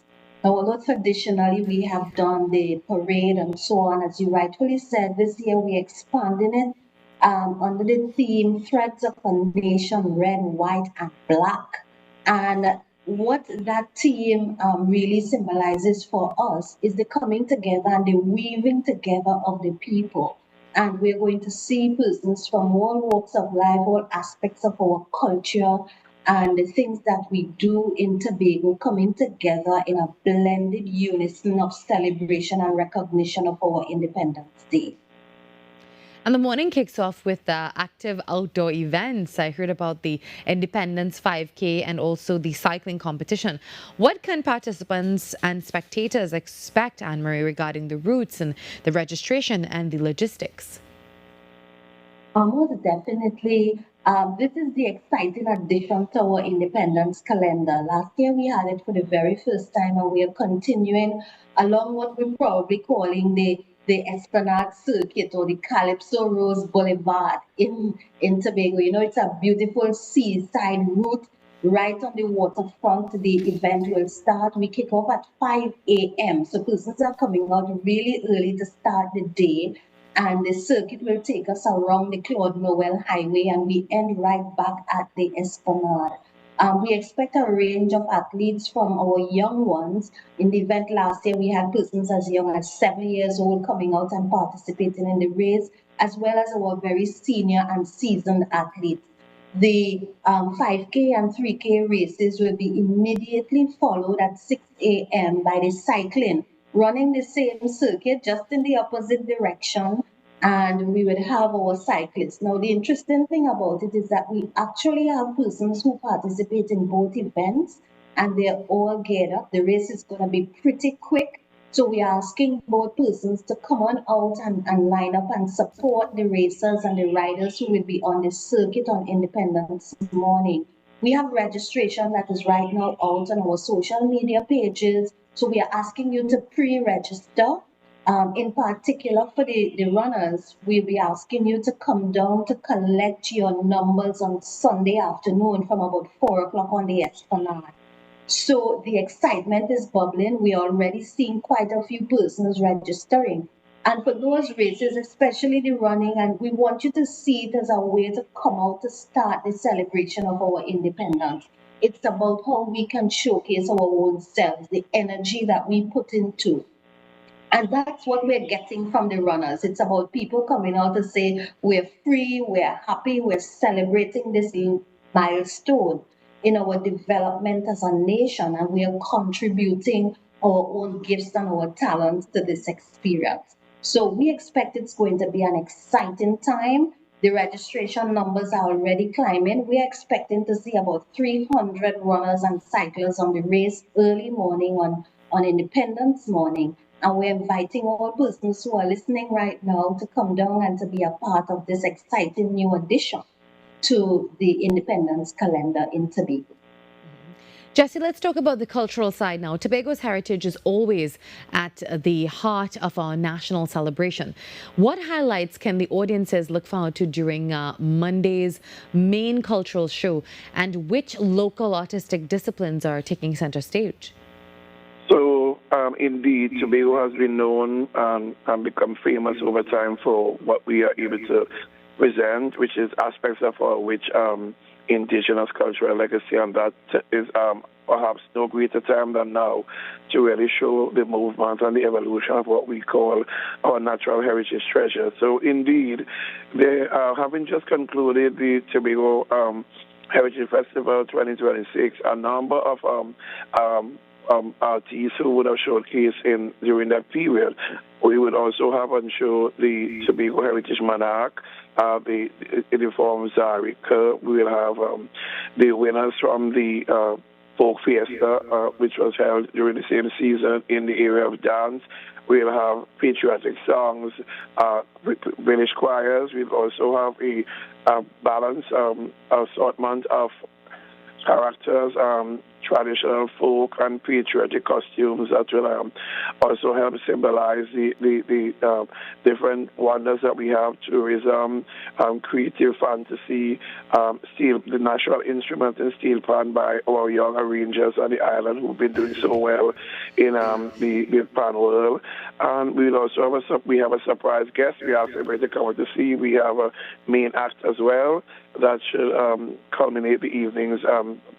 S3: Now, although traditionally we have done the parade and so on, as you rightfully said, this year we're expanding it under the theme Threads of a Nation, Red, White, and Black. And what that theme really symbolizes for us is the coming together and the weaving together of the people. And we're going to see persons from all walks of life, all aspects of our culture, and the things that we do in Tobago coming together in a blended unison of celebration and recognition of our Independence Day.
S5: And the morning kicks off with active outdoor events. I heard about the Independence 5K and also the cycling competition. What can participants and spectators expect, Anne-Marie, regarding the routes and the registration and the logistics?
S3: Most definitely. This is the exciting addition to our independence calendar. Last year we had it for the very first time, and we are continuing along what we're probably calling the Esplanade Circuit or the Calypso Rose Boulevard in Tobago. It's a beautiful seaside route right on the waterfront. The event will start. We kick off at 5 a.m. So persons are coming out really early to start the day. And the circuit will take us around the Claude Noel Highway and we end right back at the Esplanade. We expect a range of athletes from our young ones. In the event last year, we had persons as young as 7 years old coming out and participating in the race, as well as our very senior and seasoned athletes. The 5K and 3K races will be immediately followed at 6 a.m. by the cycling, running the same circuit just in the opposite direction, and we would have our cyclists. Now, the interesting thing about it is that we actually have persons who participate in both events, and they're all geared up. The race is going to be pretty quick. So we are asking both persons to come on out and line up and support the racers and the riders who will be on the circuit on Independence morning. We have registration that is right now out on our social media pages. So we are asking you to pre-register. In particular for the runners, we'll be asking you to come down to collect your numbers on Sunday afternoon from about 4 o'clock on the Esplanade. So the excitement is bubbling. We're already seeing quite a few persons registering. And for those races, especially the running, and we want you to see it as a way to come out to start the celebration of our independence. It's about how we can showcase our own selves, the energy that we put into. And that's what we're getting from the runners. It's about people coming out to say, we're free, we're happy, we're celebrating this milestone in our development as a nation, and we are contributing our own gifts and our talents to this experience. So we expect it's going to be an exciting time. The registration numbers are already climbing. We are expecting to see about 300 runners and cyclists on the race early morning on Independence morning. And we're inviting all persons who are listening right now to come down and to be a part of this exciting new addition to the Independence calendar in Tobago.
S5: Jessie, let's talk about the cultural side now. Tobago's heritage is always at the heart of our national celebration. What highlights can the audiences look forward to during Monday's main cultural show, and which local artistic disciplines are taking center stage?
S1: So, indeed, Tobago has been known and become famous over time for what we are able to present, which is aspects of our rich indigenous cultural legacy, and that is perhaps no greater time than now to really show the movement and the evolution of what we call our natural heritage treasure. So, indeed, they having just concluded the Tobago Heritage Festival 2026, a number of artists who would have showcased during that period. We would also have on show the Tobago Heritage Monarch, the uniform Zarika. We will have the winners from the Folk Fiesta, which was held during the same season in the area of dance. We'll have patriotic songs, village choirs. We'll also have a balanced assortment of characters, traditional folk and patriotic costumes that will also help symbolize the different wonders that we have: tourism, creative fantasy, the national instrument and steel pan by our young arrangers on the island who've been doing so well in the pan world. And we'll also have a surprise guest. We asked everybody to come out to see. We have a main act as well that should culminate the evening's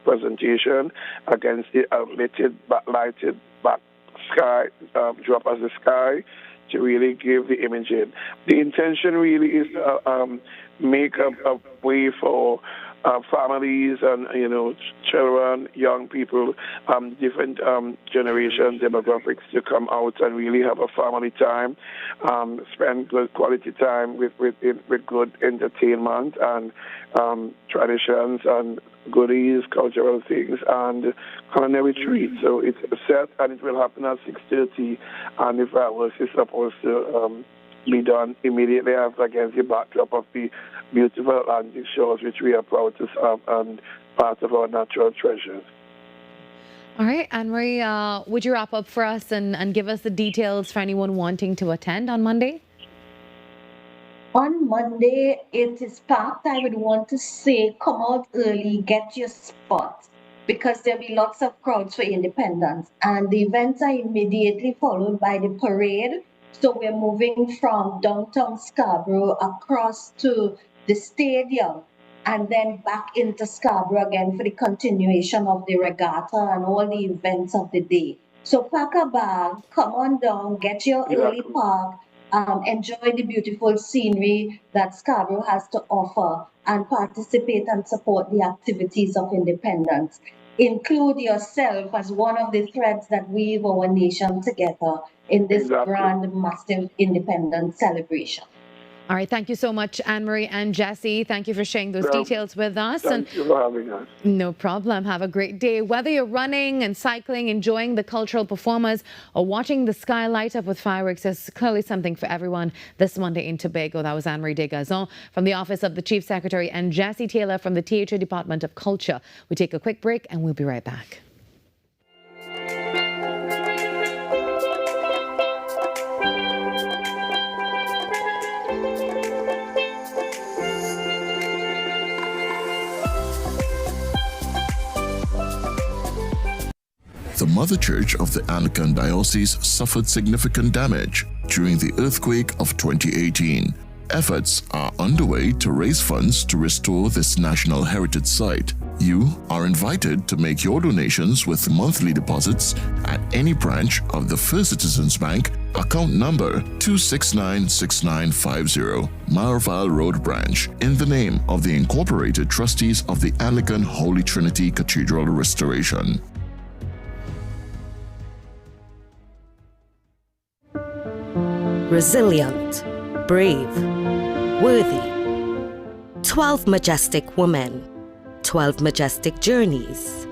S1: presentation against the lighted back sky, drop as the sky, to really give the imaging. The intention really is to make a way for families and children, young people, different generation demographics to come out and really have a family time, spend good quality time with good entertainment and traditions and goodies, cultural things, and culinary treats. So it's set and it will happen at 6:30, and the fireworks is supposed to be done immediately after, against the backdrop of the beautiful Atlantic shores, which we are proud to serve and part of our natural treasures.
S5: All right, Anne-Marie, would you wrap up for us and give us the details for anyone wanting to attend on Monday?
S3: On Monday, it is packed. I would want to say come out early, get your spot, because there'll be lots of crowds for Independence. And the events are immediately followed by the parade, So we're moving from downtown Scarborough across to the stadium and then back into Scarborough again for the continuation of the regatta and all the events of the day. So pack a bag, come on down, get your early park, enjoy the beautiful scenery that Scarborough has to offer, and participate and support the activities of independence. Include yourself as one of the threads that weave our nation together in this grand, massive independence celebration.
S5: All right, thank you so much, Anne-Marie and Jesse. Thank you for sharing those details with us.
S1: Thank you for having us.
S5: No problem. Have a great day. Whether you're running and cycling, enjoying the cultural performers, or watching the sky light up with fireworks, there's clearly something for everyone this Monday in Tobago. That was Anne-Marie Desgazon from the Office of the Chief Secretary and Jesse Taylor from the THA Department of Culture. We take a quick break and we'll be right back.
S18: The Mother Church of the Anglican Diocese suffered significant damage during the earthquake of 2018. Efforts are underway to raise funds to restore this national heritage site. You are invited to make your donations with monthly deposits at any branch of the First Citizens Bank, account number 2696950, Marval Road Branch, in the name of the Incorporated Trustees of the Anglican Holy Trinity Cathedral Restoration.
S4: Resilient, brave, worthy. 12 majestic women, 12 majestic journeys.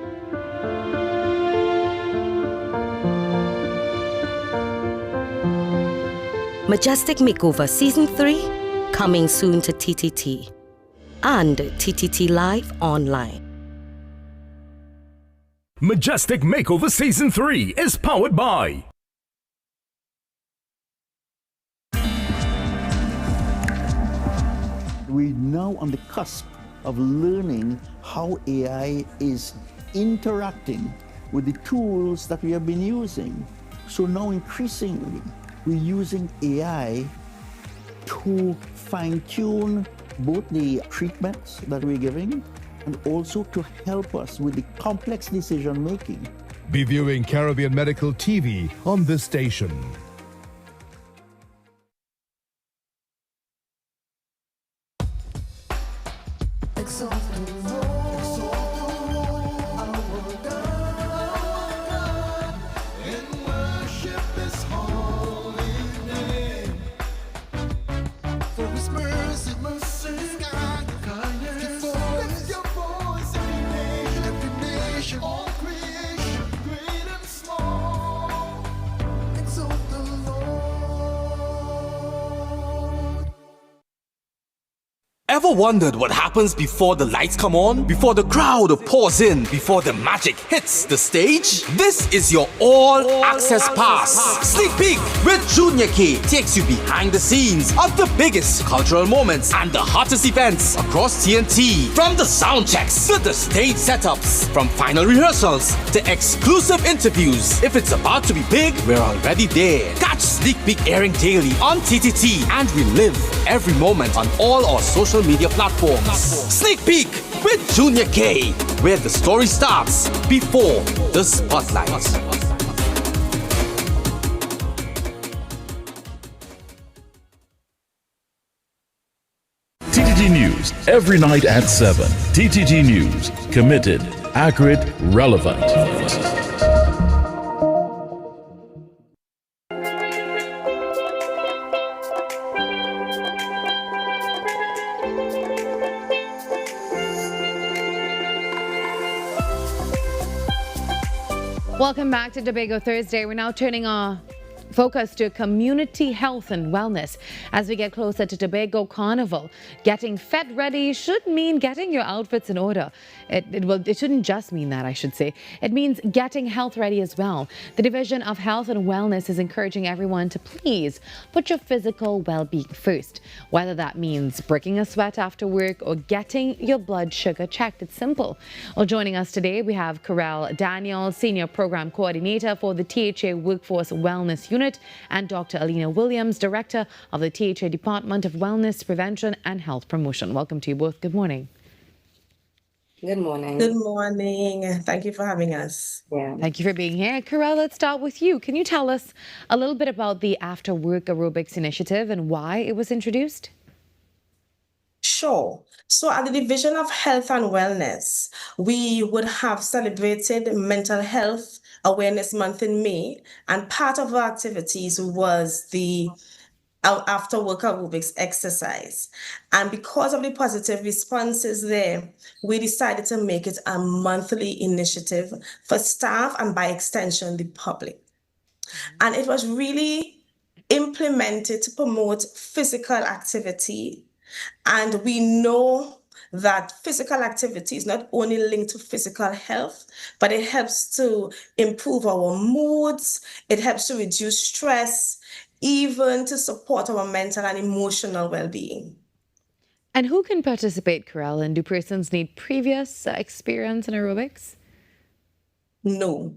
S4: Majestic Makeover Season 3, coming soon to TTT and TTT Live Online.
S11: Majestic Makeover Season 3 is powered by
S12: we're now on the cusp of learning how AI is interacting with the tools that we have been using. So now increasingly, we're using AI to fine-tune both the treatments that we're giving and also to help us with the complex decision-making.
S25: Be viewing Caribbean Medical TV on this station.
S23: Ever wondered what happens before the lights come on? Before the crowd pours in? Before the magic hits the stage? This is your all-access pass. Sneak Peek with Junior K takes you behind the scenes of the biggest cultural moments and the hottest events across TNT. From the sound checks to the stage setups, from final rehearsals to exclusive interviews. If it's about to be big, we're already there. Catch Sneak Peek airing daily on TTT and relive every moment on all our social media platforms. Sneak Peek with Junior K, where the story starts before the spotlight.
S17: TTT News, every night at 7. TTT News, committed, accurate, relevant.
S5: Welcome back to Tobago Thursday. We're now turning our focus to community health and wellness as we get closer to Tobago Carnival. Getting Fed ready should mean getting your outfits in order. It shouldn't just mean that, I should say. It means getting health ready as well. The Division of Health and Wellness is encouraging everyone to please put your physical well-being first. Whether that means breaking a sweat after work or getting your blood sugar checked, it's simple. Well, joining us today, we have Corel Daniel, Senior Program Coordinator for the THA Workforce Wellness Unit, Unit, and Dr. Alina Williams, Director of the THA Department of Wellness, Prevention and Health Promotion. Welcome to you both. Good morning.
S13: Good morning.
S14: Good morning. Thank you for having us.
S13: Yeah.
S5: Thank you for being here. Carell, let's start with you. Can you tell us a little bit about the After Work Aerobics Initiative and why it was introduced?
S14: Sure. So at the Division of Health and Wellness, we would have celebrated Mental Health Awareness Month in May, and part of our activities was the after work aerobics exercise. And because of the positive responses there, we decided to make it a monthly initiative for staff and by extension, the public. And it was really implemented to promote physical activity. And we know that physical activity is not only linked to physical health, but it helps to improve our moods, it helps to reduce stress, even to support our mental and emotional well-being.
S5: And who can participate, Carell? And do persons need previous experience in aerobics?
S14: No,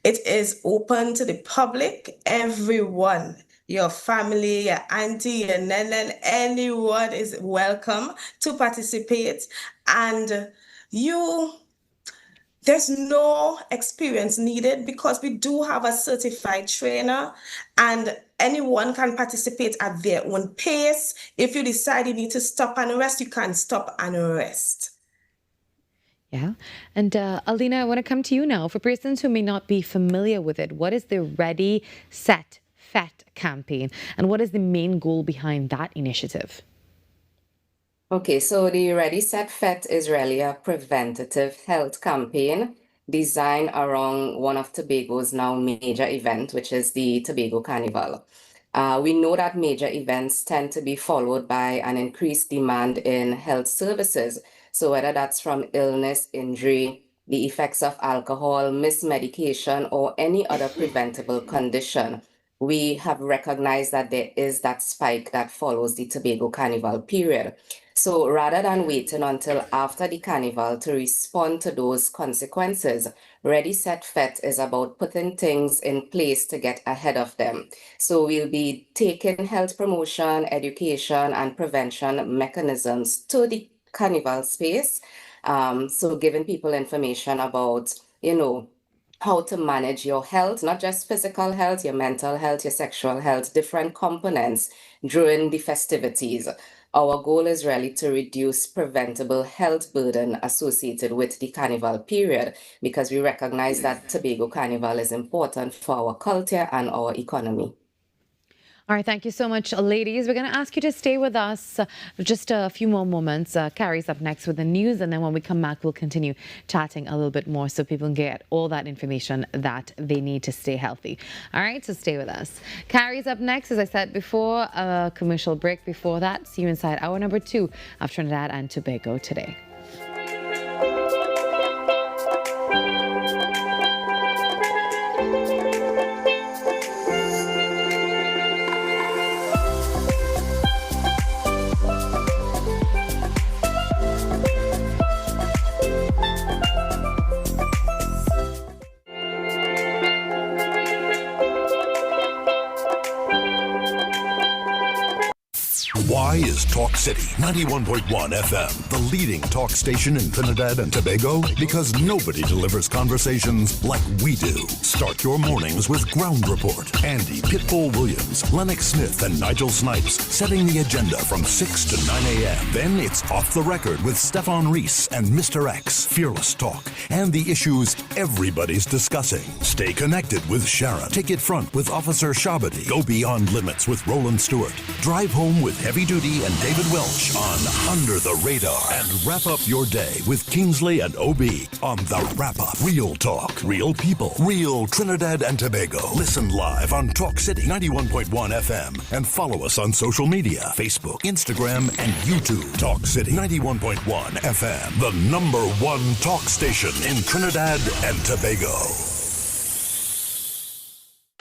S14: it is open to the public, everyone. Your family, your auntie, your nana, anyone is welcome to participate. And there's no experience needed because we do have a certified trainer and anyone can participate at their own pace. If you decide you need to stop and rest, you can stop and rest.
S5: Yeah. And Alina, I want to come to you now. For persons who may not be familiar with it, what is the Ready, Set, FET campaign? And what is the main goal behind that initiative?
S13: Okay, so the Ready, Set, FET is really a preventative health campaign designed around one of Tobago's now major event, which is the Tobago Carnival. We know that major events tend to be followed by an increased demand in health services. So whether that's from illness, injury, the effects of alcohol, mismedication, or any other preventable condition, we have recognized that there is that spike that follows the Tobago Carnival period. So rather than waiting until after the carnival to respond to those consequences, Ready, Set, FET is about putting things in place to get ahead of them. So we'll be taking health promotion, education, and prevention mechanisms to the carnival space. So giving people information about, how to manage your health, not just physical health, your mental health, your sexual health, different components during the festivities. Our goal is really to reduce preventable health burden associated with the carnival period because we recognize that Tobago Carnival is important for our culture and our economy.
S5: All right, thank you so much, ladies. We're going to ask you to stay with us just a few more moments. Carrie's up next with the news, and then when we come back, we'll continue chatting a little bit more so people can get all that information that they need to stay healthy. All right, so stay with us. Carrie's up next, as I said before, a commercial break before that. See you inside hour number 2 of Trinidad and Tobago Today.
S15: Why is Talk City 91.1 FM the leading talk station in Trinidad and Tobago? Because nobody delivers conversations like we do. Start your mornings with Ground Report. Andy Pitbull Williams, Lennox Smith, and Nigel Snipes setting the agenda from 6 to 9 a.m. Then it's Off the Record with Stefan Reese and Mr. X, Fearless Talk, and the issues everybody's discussing. Stay connected with Sharon. Take it front with Officer Shabadi. Go beyond limits with Roland Stewart. Drive home with Heavy Duty and David Welch on Under the Radar. And wrap up your day with Kingsley and OB on The Wrap Up. Real talk, real people, real Trinidad and Tobago. Listen live on Talk City 91.1 FM and follow us on social media, Facebook, Instagram, and YouTube. Talk City 91.1 FM, the #1 talk station in Trinidad and Tobago.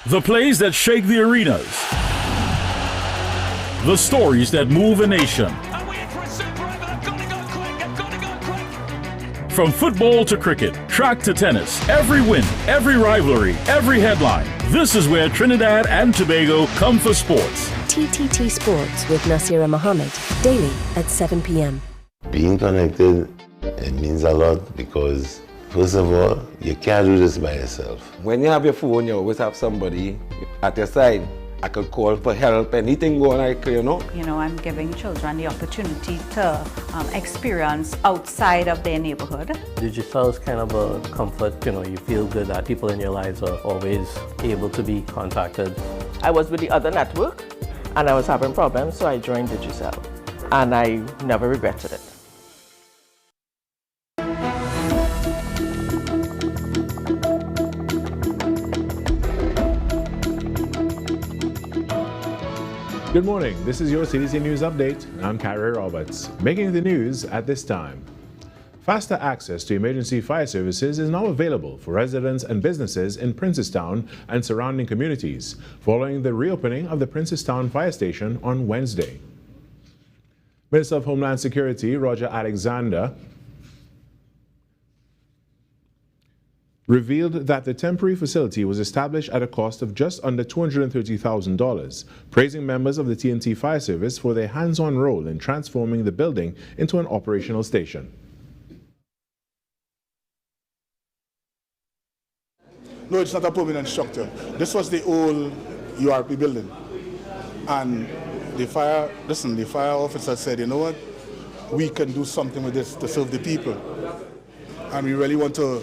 S17: The plays that shake the arenas. The stories that move a nation. From football to cricket, track to tennis, every win, every rivalry, every headline. This is where Trinidad and Tobago come for sports.
S2: TTT Sports with Nasira Mohammed, daily at 7 p.m.
S6: Being connected, it means a lot because, first of all, you can't do this by yourself.
S8: When you have your phone, you always have somebody at your side. I could call for help, anything going like,
S9: You know, I'm giving children the opportunity to experience outside of their neighborhood.
S10: Digital is kind of a comfort, you feel good that people in your lives are always able to be contacted.
S7: I was with the other network and I was having problems, so I joined Digicel and I never regretted it.
S16: Good morning, this is your CDC News Update. I'm Carrie Roberts. Making the news at this time. Faster access to emergency fire services is now available for residents and businesses in Princestown and surrounding communities, following the reopening of the Princestown Fire Station on Wednesday. Minister of Homeland Security Roger Alexander revealed that the temporary facility was established at a cost of just under $230,000, praising members of the TNT Fire Service for their hands-on role in transforming the building into an operational station.
S20: No, it's not a permanent structure. This was the old URP building. And the fire officer said, you know what, we can do something with this to serve the people. And we really want to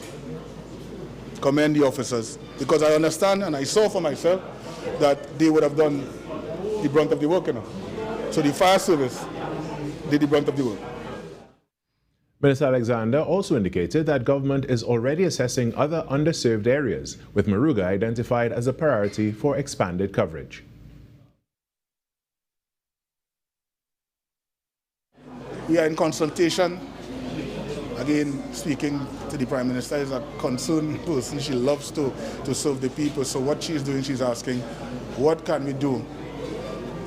S20: commend the officers, because I understand and I saw for myself that they would have done the brunt of the work, So the fire service did the brunt of the work.
S16: Minister Alexander also indicated that government is already assessing other underserved areas, with Moruga identified as a priority for expanded coverage.
S20: We are in consultation. Again, speaking to the Prime Minister, is a concerned person. She loves to serve the people. So what she's doing, she's asking, what can we do?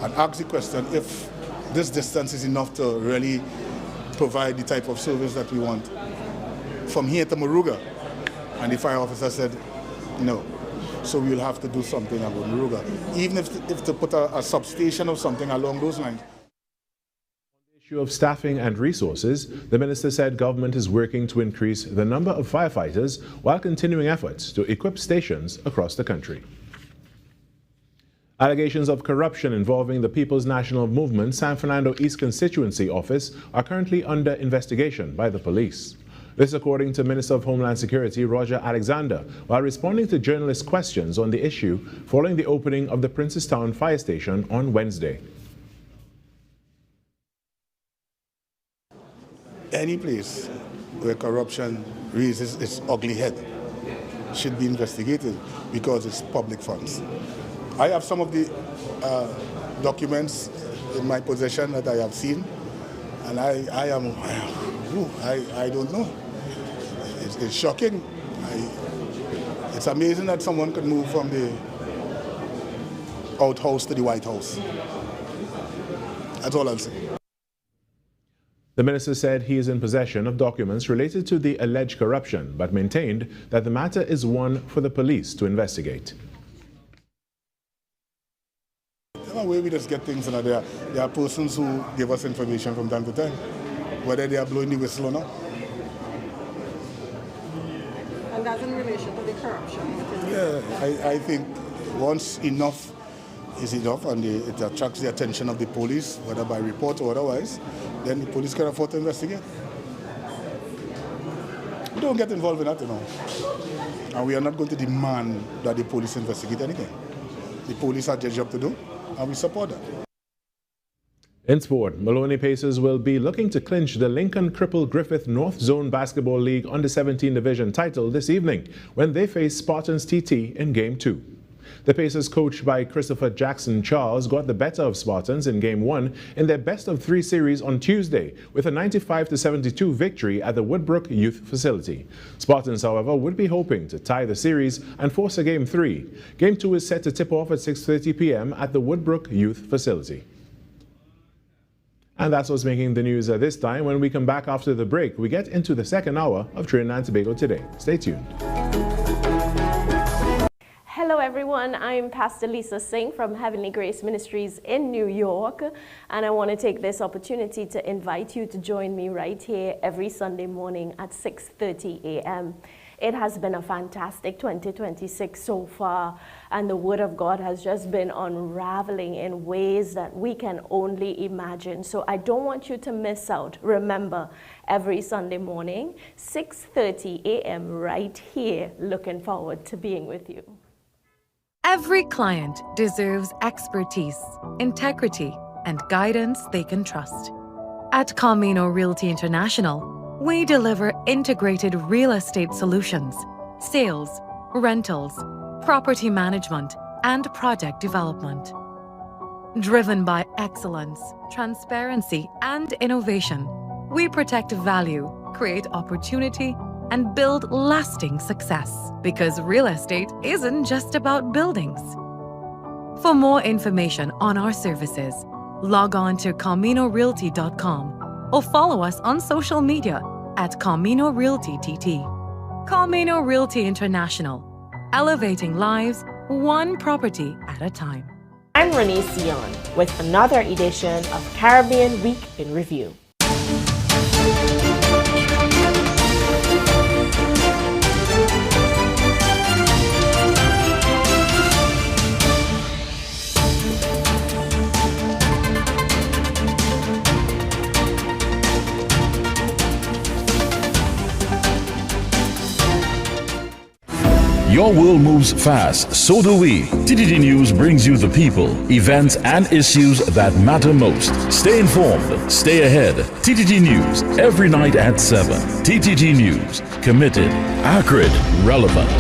S20: And ask the question if this distance is enough to really provide the type of service that we want. From here to Moruga. And the fire officer said, no. So we'll have to do something about Moruga. Even if to put a substation or something along those lines.
S16: Of staffing and resources, the minister said government is working to increase the number of firefighters while continuing efforts to equip stations across the country. Allegations of corruption involving the People's National Movement San Fernando East Constituency Office are currently under investigation by the police. This according to Minister of Homeland Security Roger Alexander while responding to journalists' questions on the issue following the opening of the Princestown Fire Station on Wednesday.
S20: Any place where corruption raises its ugly head should be investigated because it's public funds. I have some of the documents in my possession that I have seen, and I don't know. It's shocking. It's amazing that someone could move from the outhouse to the White House. That's all I'll say.
S16: The minister said he is in possession of documents related to the alleged corruption, but maintained that the matter is one for the police to investigate.
S20: In a way, we just get things, there are persons who give us information from time to time, whether they are blowing the whistle or not.
S21: And that's in relation to the corruption?
S20: Yeah, I think once enough is enough and it attracts the attention of the police, whether by report or otherwise, then the police can afford to investigate. We don't get involved in that, And we are not going to demand that the police investigate anything. The police have their job to do, and we support that.
S16: In sport, Maloney Pacers will be looking to clinch the Lincoln Cripple Griffith North Zone Basketball League Under-17 Division title this evening when they face Spartans TT in Game 2. The Pacers, coached by Christopher Jackson Charles, got the better of Spartans in Game 1 in their best-of-3 series on Tuesday with a 95-72 victory at the Woodbrook Youth Facility. Spartans, however, would be hoping to tie the series and force a Game 3. Game 2 is set to tip off at 6:30 p.m. at the Woodbrook Youth Facility. And that's what's making the news at this time. When we come back after the break, we get into the second hour of Trinidad and Tobago Today. Stay tuned.
S1: Hello everyone, I'm Pastor Lisa Singh from Heavenly Grace Ministries in New York, and I want to take this opportunity to invite you to join me right here every Sunday morning at 6:30 a.m. It has been a fantastic 2026 so far, and the Word of God has just been unraveling in ways that we can only imagine. So I don't want you to miss out. Remember, every Sunday morning, 6:30 a.m. right here. Looking forward to being with you.
S3: Every client deserves expertise, integrity, and guidance they can trust. At Camino Realty International, we deliver integrated real estate solutions, sales, rentals, property management, and project development. Driven by excellence, transparency, and innovation, we protect value, create opportunity, and build lasting success. Because real estate isn't just about buildings. For more information on our services, log on to CaminoRealty.com or follow us on social media at Camino Realty TT. Camino Realty International, elevating lives one property at a time.
S19: I'm Renee Sion with another edition of Caribbean Week in Review.
S17: Your world moves fast, so do we. TTT News brings you the people, events, and issues that matter most. Stay informed, stay ahead. TTT News, every night at 7. TTT News, committed, accurate, relevant.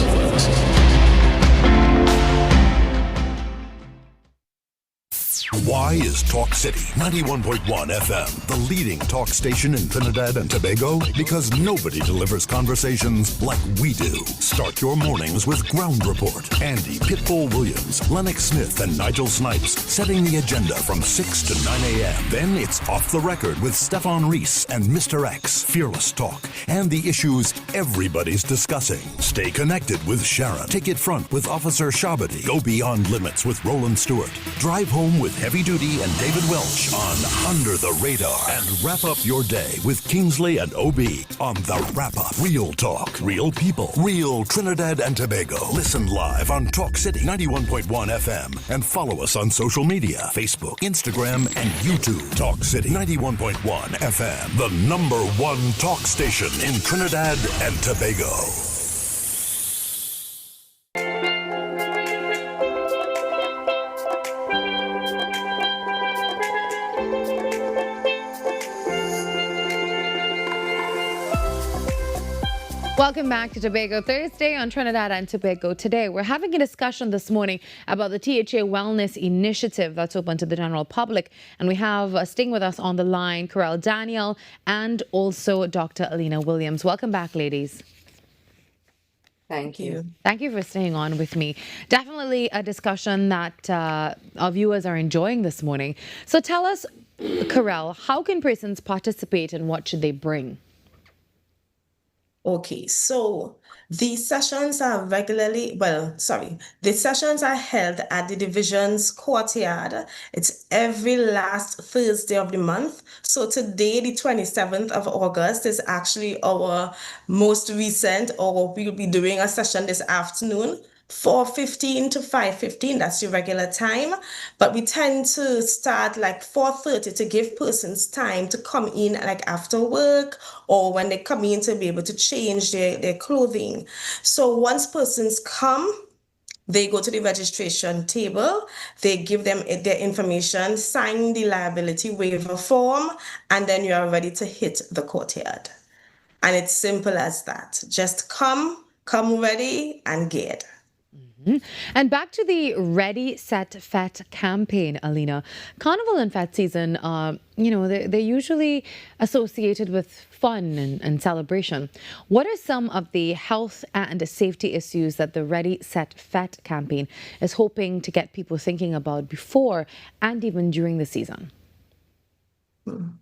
S15: Why is Talk City 91.1 FM the leading talk station in Trinidad and Tobago? Because nobody delivers conversations like we do. Start your mornings with Ground Report. Andy Pitbull Williams, Lennox Smith, and Nigel Snipes setting the agenda from 6 to 9 a.m. Then it's Off the Record with Stefan Reese and Mr. X, Fearless Talk, and the issues everybody's discussing. Stay connected with Sharon. Take it front with Officer Shabadi. Go beyond limits with Roland Stewart. Drive home with Heavy Duty and David Welch on Under the Radar. And wrap up your day with Kingsley and OB on The Wrap Up. Real talk, real people, real Trinidad and Tobago. Listen live on Talk City 91.1 FM and follow us on social media, Facebook, Instagram, and YouTube. Talk City 91.1 FM, the #1 talk station in Trinidad and Tobago.
S5: Welcome back to Tobago Thursday on Trinidad and Tobago Today. We're having a discussion this morning about the THA Wellness Initiative that's open to the general public. And we have staying with us on the line, Corel Daniel and also Dr. Alina Williams. Welcome back, ladies.
S13: Thank you.
S5: Thank you for staying on with me. Definitely a discussion that our viewers are enjoying this morning. So tell us, Corel, how can persons participate and what should they bring?
S14: Okay, so these sessions are the sessions are held at the division's courtyard. It's every last Thursday of the month. So today, the 27th of August, is actually our most recent, or we'll be doing a session this afternoon. 4:15 to 5:15, that's the regular time. But we tend to start like 4:30 to give persons time to come in like after work or when they come in to be able to change their clothing. So once persons come, they go to the registration table, they give them their information, sign the liability waiver form, and then you are ready to hit the courtyard. And it's simple as that. Just come ready and geared.
S5: And back to the Ready, Set, Fet campaign, Alina. Carnival and Fet season, they're usually associated with fun and celebration. What are some of the health and safety issues that the Ready, Set, Fet campaign is hoping to get people thinking about before and even during the season?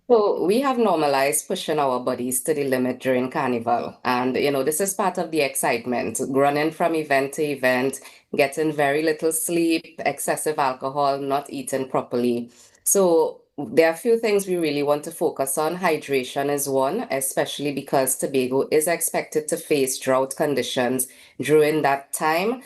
S13: So we have normalized pushing our bodies to the limit during Carnival. And, this is part of the excitement, running from event to event, getting very little sleep, excessive alcohol, not eating properly. So there are a few things we really want to focus on. Hydration is one, especially because Tobago is expected to face drought conditions during that time.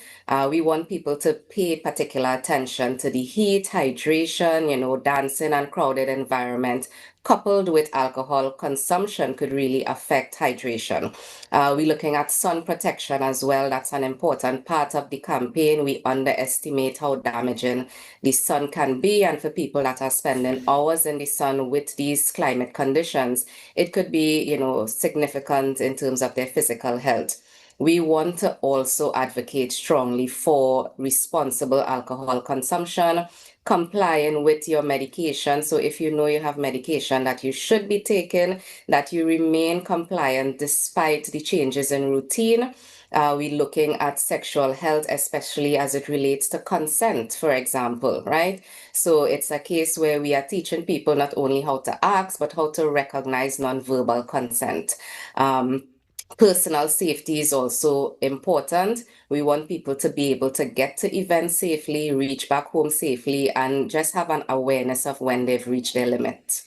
S13: We want people to pay particular attention to the heat, hydration, dancing and crowded environment coupled with alcohol consumption could really affect hydration. We're looking at sun protection as well. That's an important part of the campaign. We underestimate how damaging the sun can be. And for people that are spending hours in the sun with these climate conditions, it could be, significant in terms of their physical health. We want to also advocate strongly for responsible alcohol consumption, complying with your medication. So if you know you have medication that you should be taking, that you remain compliant despite the changes in routine. We're looking at sexual health, especially as it relates to consent, for example, right? So it's a case where we are teaching people not only how to ask, but how to recognize nonverbal consent. Personal safety is also important. We want people to be able to get to events safely, reach back home safely, and just have an awareness of when they've reached their limit.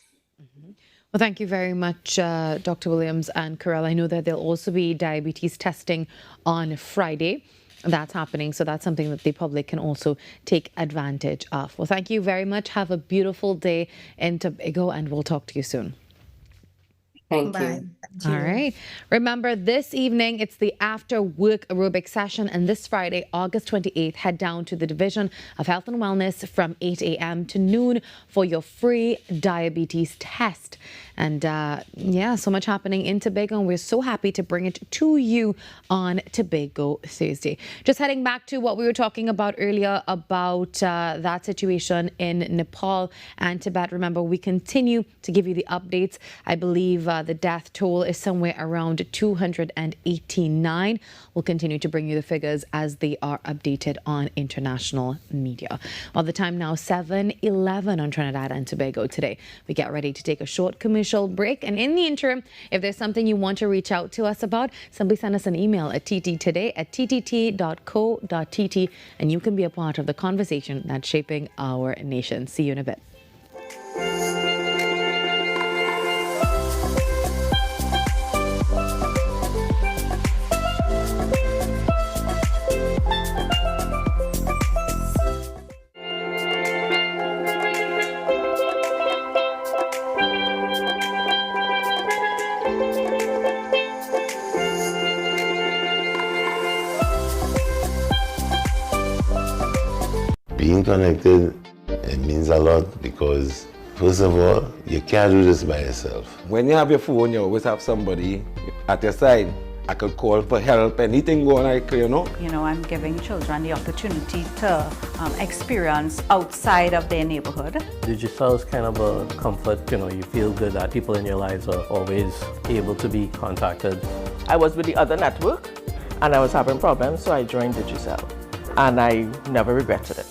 S5: Well, thank you very much, Dr. Williams and Carell. I know that there'll also be diabetes testing on Friday. That's happening, so that's something that the public can also take advantage of. Well, thank you very much. Have a beautiful day in Tobago, and we'll talk to you soon.
S13: Thank you.
S5: All right. Remember, this evening, it's the after work aerobic session. And this Friday, August 28th, head down to the Division of Health and Wellness from 8 a.m. to noon for your free diabetes test. And so much happening in Tobago. And we're so happy to bring it to you on Tobago Thursday. Just heading back to what we were talking about earlier about that situation in Nepal and Tibet. Remember, we continue to give you the updates. I believe the death toll is somewhere around 289. We'll continue to bring you the figures as they are updated on international media. Well, the time now 7:11 on Trinidad and Tobago today. We get ready to take a short commercial break. And in the interim, if there's something you want to reach out to us about, simply send us an email at ttt@ttt.co.tt and you can be a part of the conversation that's shaping our nation. See you in a bit.
S6: Being connected, it means a lot because, first of all, you can't do this by yourself.
S8: When you have your phone, you always have somebody at your side. I could call for help, anything going on,
S9: I'm giving children the opportunity to experience outside of their neighborhood.
S10: Digital is kind of a comfort, you feel good that people in your lives are always able to be contacted.
S7: I was with the other network and I was having problems, so I joined Digicel and I never regretted it.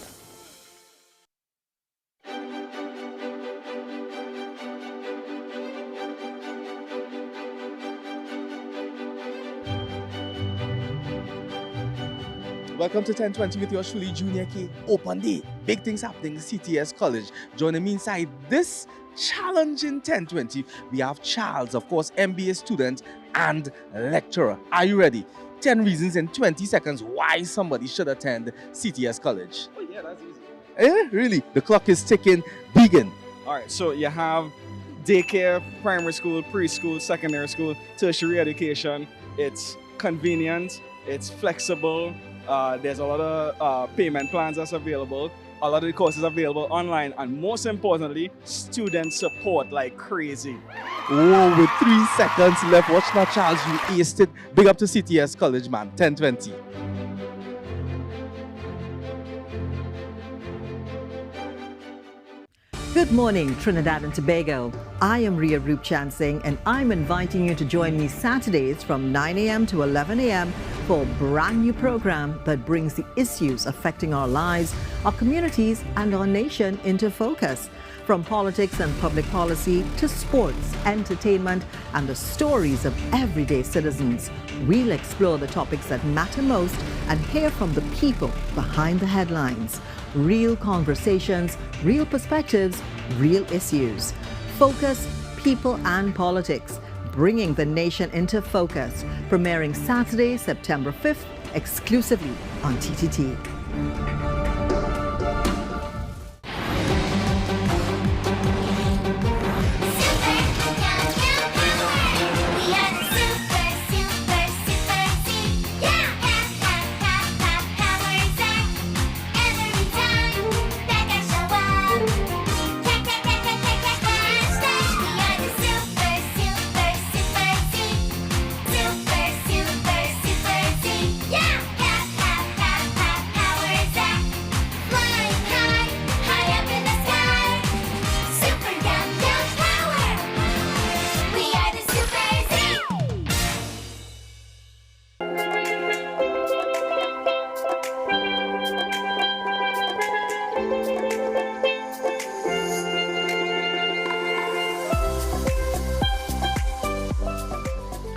S4: Welcome to 1020 with your truly Junior K. Open day. Big things happening in CTS College. Joining me inside this challenging 1020, we have Charles, of course, MBA student and lecturer. Are you ready? 10 reasons in 20 seconds why somebody should attend CTS College.
S11: Oh yeah, that's easy.
S4: Really? The clock is ticking. Begin.
S11: All right, so you have daycare, primary school, preschool, secondary school, tertiary education. It's convenient, it's flexible. There's a lot of payment plans that's available. A lot of the courses available online, and most importantly, student support like crazy.
S4: Whoa, with 3 seconds left. Watch now, Charles. You aced it. Big up to CTS College, man. 1020.
S18: Good morning, Trinidad and Tobago. I am Ria Roopchan-Singh, and I'm inviting you to join me Saturdays from 9 a.m. to 11 a.m. for a brand new program that brings the issues affecting our lives, our communities, and our nation into focus. From politics and public policy to sports, entertainment, and the stories of everyday citizens, we'll explore the topics that matter most and hear from the people behind the headlines. Real conversations, real perspectives, real issues. Focus, people and politics, bringing the nation into focus. Premiering Saturday, September 5th, exclusively on TTT.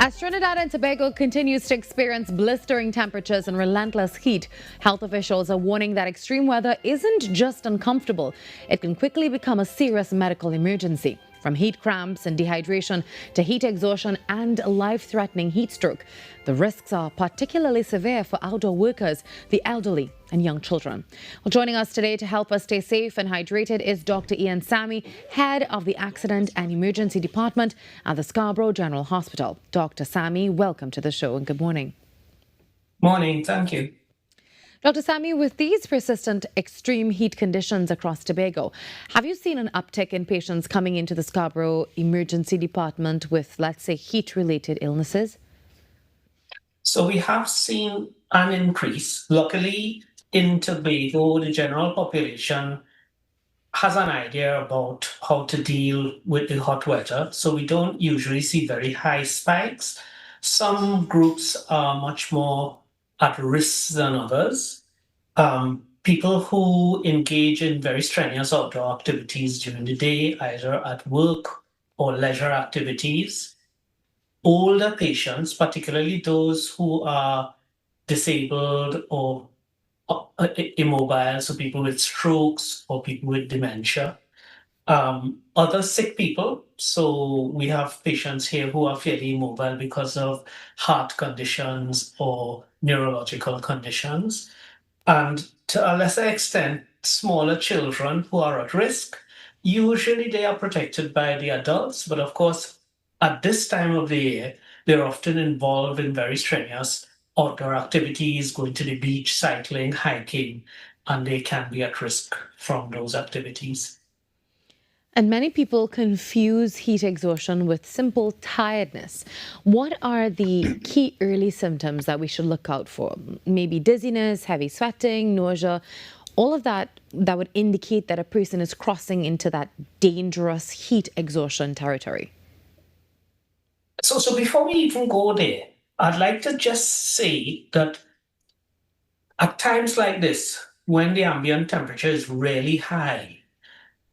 S5: As Trinidad and Tobago continues to experience blistering temperatures and relentless heat, health officials are warning that extreme weather isn't just uncomfortable. It can quickly become a serious medical emergency. From heat cramps and dehydration to heat exhaustion and life-threatening heat stroke, the risks are particularly severe for outdoor workers, the elderly, and young children. Well, joining us today to help us stay safe and hydrated is Dr. Ian Sammy, head of the Accident and Emergency Department at the Scarborough General Hospital. Dr. Sammy, welcome to the show and good morning.
S12: Morning, thank you.
S5: Dr. Sammy, with these persistent extreme heat conditions across Tobago, have you seen an uptick in patients coming into the Scarborough Emergency Department with, let's say, heat-related illnesses?
S12: So we have seen an increase. Luckily, in Tobago, the general population has an idea about how to deal with the hot weather. So we don't usually see very high spikes. Some groups are much more at risk than others. People who engage in very strenuous outdoor activities during the day, either at work or leisure activities. Older patients, particularly those who are disabled or immobile, so people with strokes or people with dementia. Other sick people, so we have patients here who are fairly immobile because of heart conditions or neurological conditions. And to a lesser extent, smaller children who are at risk. Usually they are protected by the adults, but of course, at this time of the year, they're often involved in very strenuous outdoor activities, going to the beach, cycling, hiking, and they can be at risk from those activities.
S5: And many people confuse heat exhaustion with simple tiredness. What are the key early symptoms that we should look out for? Maybe dizziness, heavy sweating, nausea, all of that would indicate that a person is crossing into that dangerous heat exhaustion territory.
S12: So before we even go there, I'd like to just say that at times like this, when the ambient temperature is really high,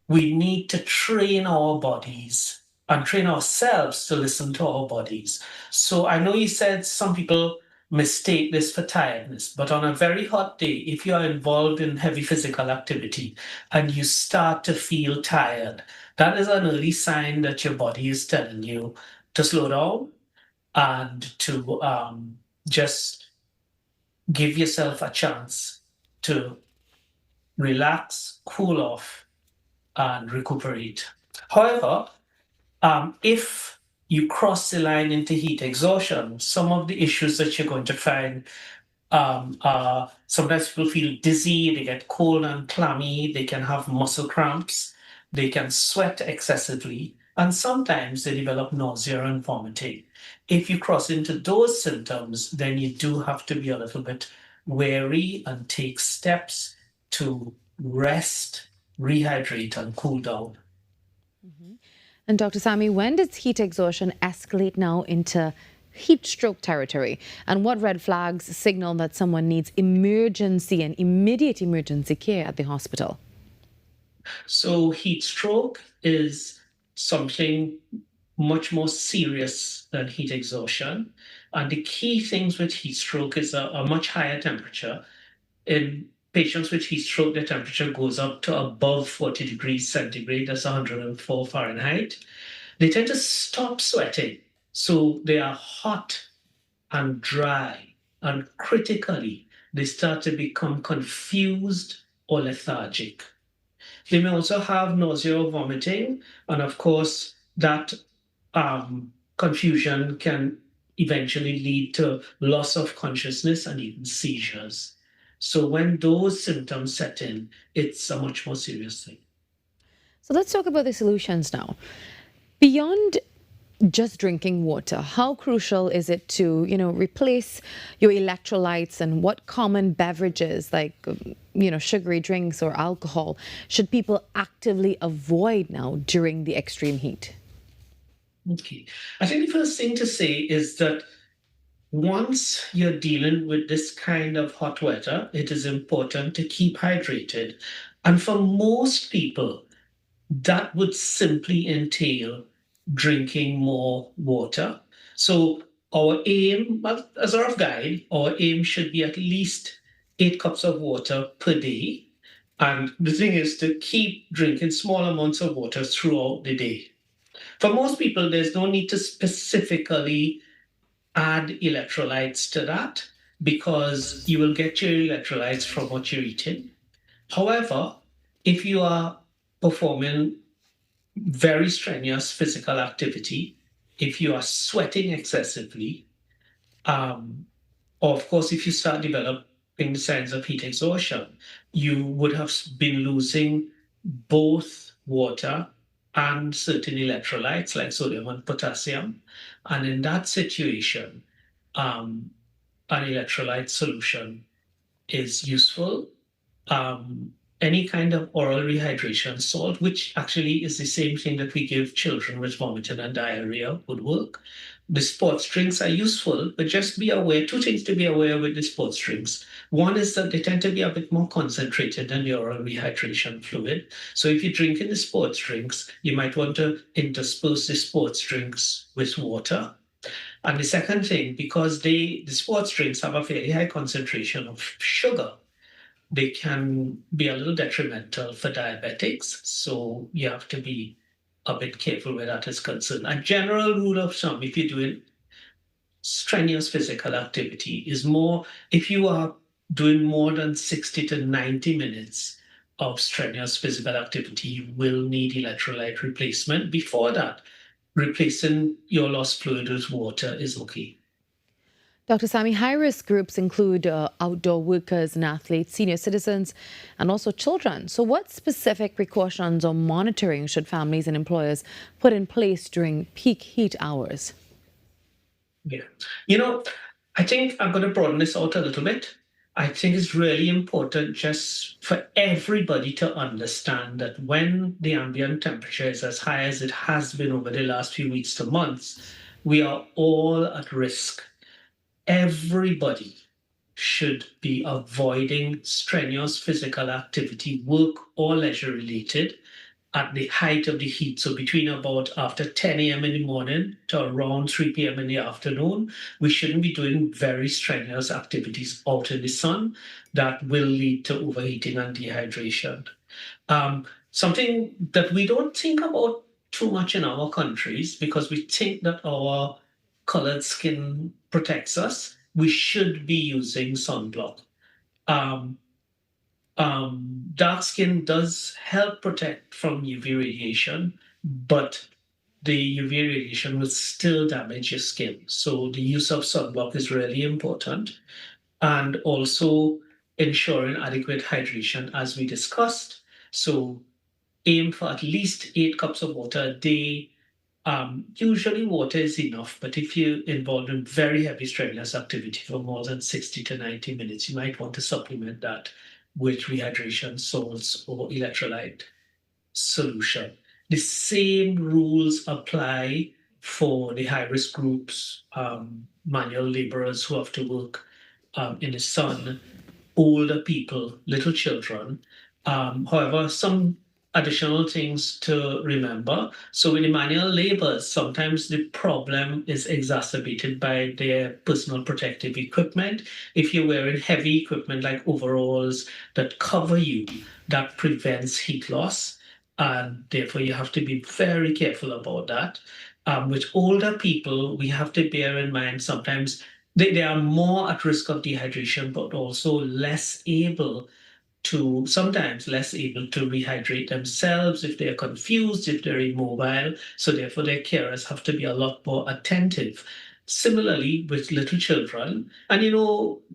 S12: we need to train our bodies and train ourselves to listen to our bodies. So I know you said some people mistake this for tiredness, but on a very hot day, if you are involved in heavy physical activity and you start to feel tired, that is an early sign that your body is telling you to slow down and to just give yourself a chance to relax, cool off, and recuperate. However, if you cross the line into heat exhaustion, some of the issues that you're going to find are sometimes people feel dizzy, they get cold and clammy, they can have muscle cramps, they can sweat excessively, and sometimes they develop nausea and vomiting. If you cross into those symptoms, then you do have to be a little bit wary and take steps to rest, rehydrate, and cool down.
S5: And Dr. Sammy, when does heat exhaustion escalate now into heat stroke territory? And what red flags signal that someone needs emergency and immediate emergency care at the hospital?
S12: So heat stroke is something much more serious than heat exhaustion. And the key things with heat stroke is a much higher temperature. In patients with heat stroke, their temperature goes up to above 40 degrees centigrade, that's 104 Fahrenheit. They tend to stop sweating. So they are hot and dry. And critically, they start to become confused or lethargic. They may also have nausea or vomiting. And of course, that confusion can eventually lead to loss of consciousness and even seizures. So when those symptoms set in, it's a much more serious thing.
S5: So let's talk about the solutions now. Beyond just drinking water, how crucial is it to, replace your electrolytes, and what common beverages like, sugary drinks or alcohol should people actively avoid now during the extreme heat?
S12: Okay. I think the first thing to say is that once you're dealing with this kind of hot weather, it is important to keep hydrated. And for most people, that would simply entail drinking more water. So our aim, as a rough guide, our aim should be at least 8 cups of water per day. And the thing is to keep drinking small amounts of water throughout the day. For most people, there's no need to specifically add electrolytes to that because you will get your electrolytes from what you're eating. However, if you are performing very strenuous physical activity, if you are sweating excessively, or of course, if you start developing the signs of heat exhaustion, you would have been losing both water and certain electrolytes like sodium and potassium. And in that situation, an electrolyte solution is useful. Any kind of oral rehydration salt, which actually is the same thing that we give children with vomiting and diarrhea, would work. The sports drinks are useful, but just be aware, 2 things to be aware with the sports drinks. One is that they tend to be a bit more concentrated than the oral rehydration fluid. So if you're drinking the sports drinks, you might want to intersperse the sports drinks with water. And the second thing, because the sports drinks have a fairly high concentration of sugar, they can be a little detrimental for diabetics. So you have to be a bit careful where that is concerned. A general rule of thumb, if you're doing strenuous physical activity, is more, if you are doing more than 60 to 90 minutes of strenuous physical activity, you will need electrolyte replacement. Before that, replacing your lost fluid with water is okay.
S5: Dr. Sami, high-risk groups include outdoor workers and athletes, senior citizens, and also children. So what specific precautions or monitoring should families and employers put in place during peak heat hours?
S12: Yeah. I think I'm going to broaden this out a little bit. I think it's really important just for everybody to understand that when the ambient temperature is as high as it has been over the last few weeks to months, we are all at risk. Everybody should be avoiding strenuous physical activity, work or leisure related, at the height of the heat. So between about after 10 a.m. in the morning to around 3 p.m. in the afternoon, we shouldn't be doing very strenuous activities out in the sun that will lead to overheating and dehydration. Something that we don't think about too much in our countries because we think that our colored skin protects us, we should be using sunblock. Dark skin does help protect from UV radiation, but the UV radiation will still damage your skin. So the use of sunblock is really important. And also ensuring adequate hydration, as we discussed. So aim for at least 8 cups of water a day. Usually water is enough, but if you're involved in very heavy strenuous activity for more than 60 to 90 minutes, you might want to supplement that with rehydration salts or electrolyte solution. The same rules apply for the high-risk groups, manual laborers who have to work in the sun, older people, little children. However, some additional things to remember. So with the manual laborers, sometimes the problem is exacerbated by their personal protective equipment. If you're wearing heavy equipment like overalls that cover you, that prevents heat loss. And therefore you have to be very careful about that. With older people, we have to bear in mind sometimes they are more at risk of dehydration, but also sometimes less able to rehydrate themselves if they're confused, if they're immobile. So therefore their carers have to be a lot more attentive. Similarly with little children, and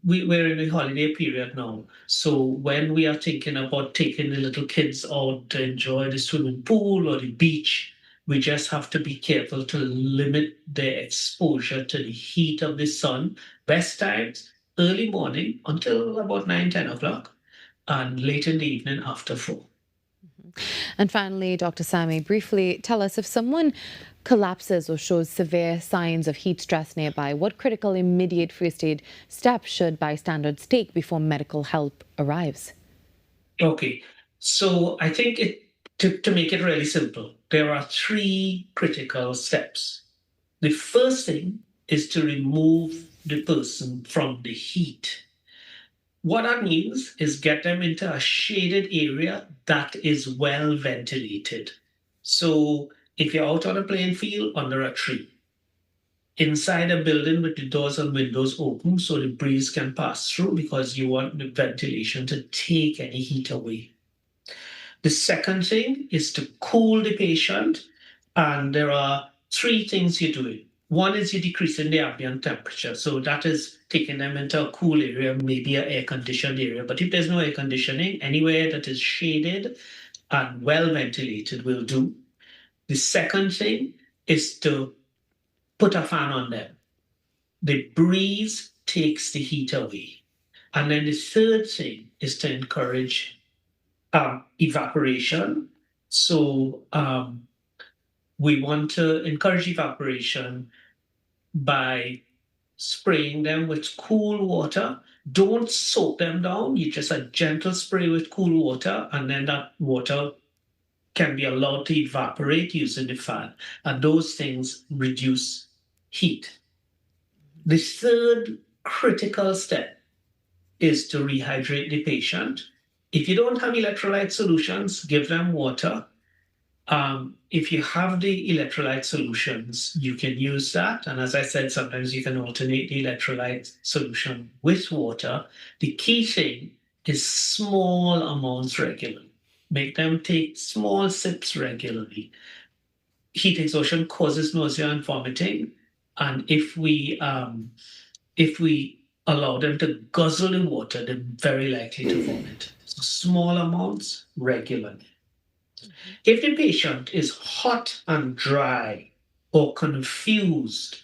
S12: we're in a holiday period now. So when we are thinking about taking the little kids out to enjoy the swimming pool or the beach, we just have to be careful to limit their exposure to the heat of the sun. Best times, early morning until about 9, 10 o'clock, and late in the evening after 4.
S5: And finally, Dr. Sami, briefly tell us, if someone collapses or shows severe signs of heat stress nearby, what critical immediate first aid steps should bystanders take before medical help arrives?
S12: Okay, so I think to make it really simple, there are 3 critical steps. The first thing is to remove the person from the heat. What that means is get them into a shaded area that is well ventilated. So if you're out on a playing field, under a tree, inside a building with the doors and windows open so the breeze can pass through, because you want the ventilation to take any heat away. The second thing is to cool the patient, and there are 3 things you're doing. One is you're decreasing the ambient temperature. So that is taking them into a cool area, maybe an air-conditioned area. But if there's no air conditioning, anywhere that is shaded and well ventilated will do. The second thing is to put a fan on them. The breeze takes the heat away. And then the third thing is to encourage evaporation. So we want to encourage evaporation by spraying them with cool water. Don't soak them down. You just a gentle spray with cool water, and then that water can be allowed to evaporate using the fan. And those things reduce heat. The third critical step is to rehydrate the patient. If you don't have electrolyte solutions, give them water. If you have the electrolyte solutions, you can use that. And as I said, sometimes you can alternate the electrolyte solution with water. The key thing is small amounts regularly. Make them take small sips regularly. Heat exhaustion causes nausea and vomiting. And if we allow them to guzzle the water, they're very likely to vomit. So small amounts regularly. If the patient is hot and dry, or confused,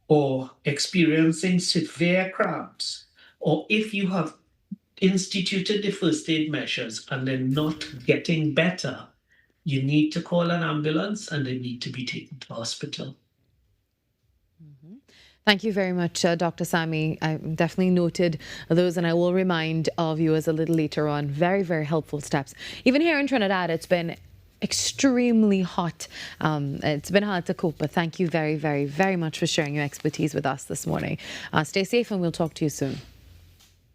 S12: or experiencing severe cramps, or if you have instituted the first aid measures and they're not getting better, you need to call an ambulance and they need to be taken to hospital.
S5: Thank you very much, Dr. Sami. I definitely noted those, and I will remind our viewers a little later on. Very, very helpful steps. Even here in Trinidad, it's been extremely hot. It's been hard to cope, but thank you very, very, very much for sharing your expertise with us this morning. Stay safe, and we'll talk to you soon.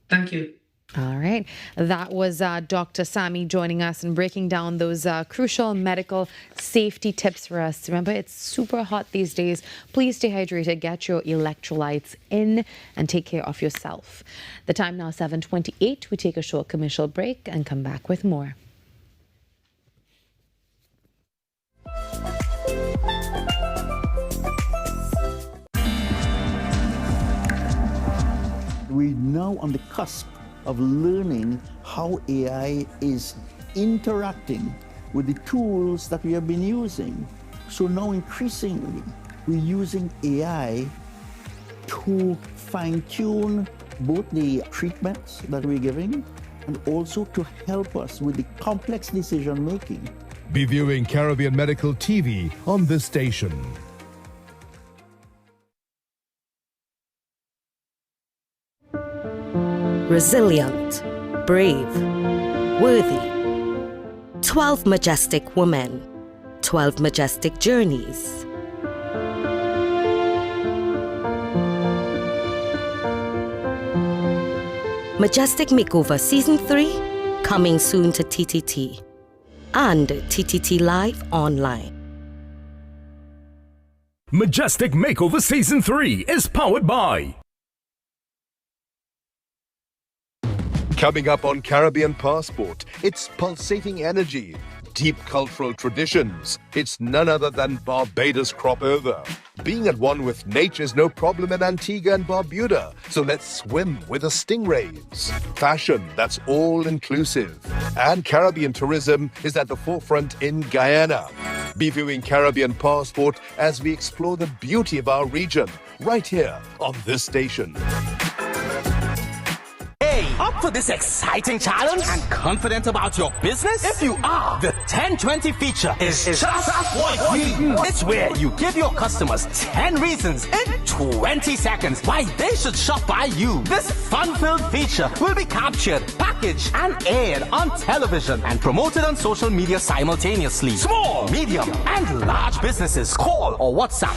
S12: Thank you.
S5: All right. That was Dr. Sami joining us and breaking down those crucial medical safety tips for us. Remember, it's super hot these days. Please stay hydrated, get your electrolytes in, and take care of yourself. The time now 7:28. We take a short commercial break and come back with more.
S2: We're now on the cusp of learning how AI is interacting with the tools that we have been using. So now increasingly, we're using AI to fine-tune both the treatments that we're giving and also to help us with the complex decision-making.
S15: Be viewing Caribbean Medical TV on this station.
S22: Resilient, brave, worthy.
S21: 12 majestic women, 12 majestic journeys. Majestic Makeover Season 3, coming soon to TTT and TTT Live Online.
S22: Majestic Makeover Season 3 is powered by...
S23: Coming up on Caribbean Passport, it's pulsating energy, deep cultural traditions. It's none other than Barbados crop over. Being at one with nature is no problem in Antigua and Barbuda, so let's swim with the stingrays. Fashion that's all-inclusive. And Caribbean tourism is at the forefront in Guyana. Be viewing Caribbean Passport as we explore the beauty of our region, right here on this station.
S24: Hey, up for this exciting challenge and confident about your business? If you are, the 1020 feature is just what you need. It's where you give your customers 10 reasons in 20 seconds why they should shop by you. This fun-filled feature will be captured, packaged, and aired on television and promoted on social media simultaneously. Small, medium, and large businesses call or WhatsApp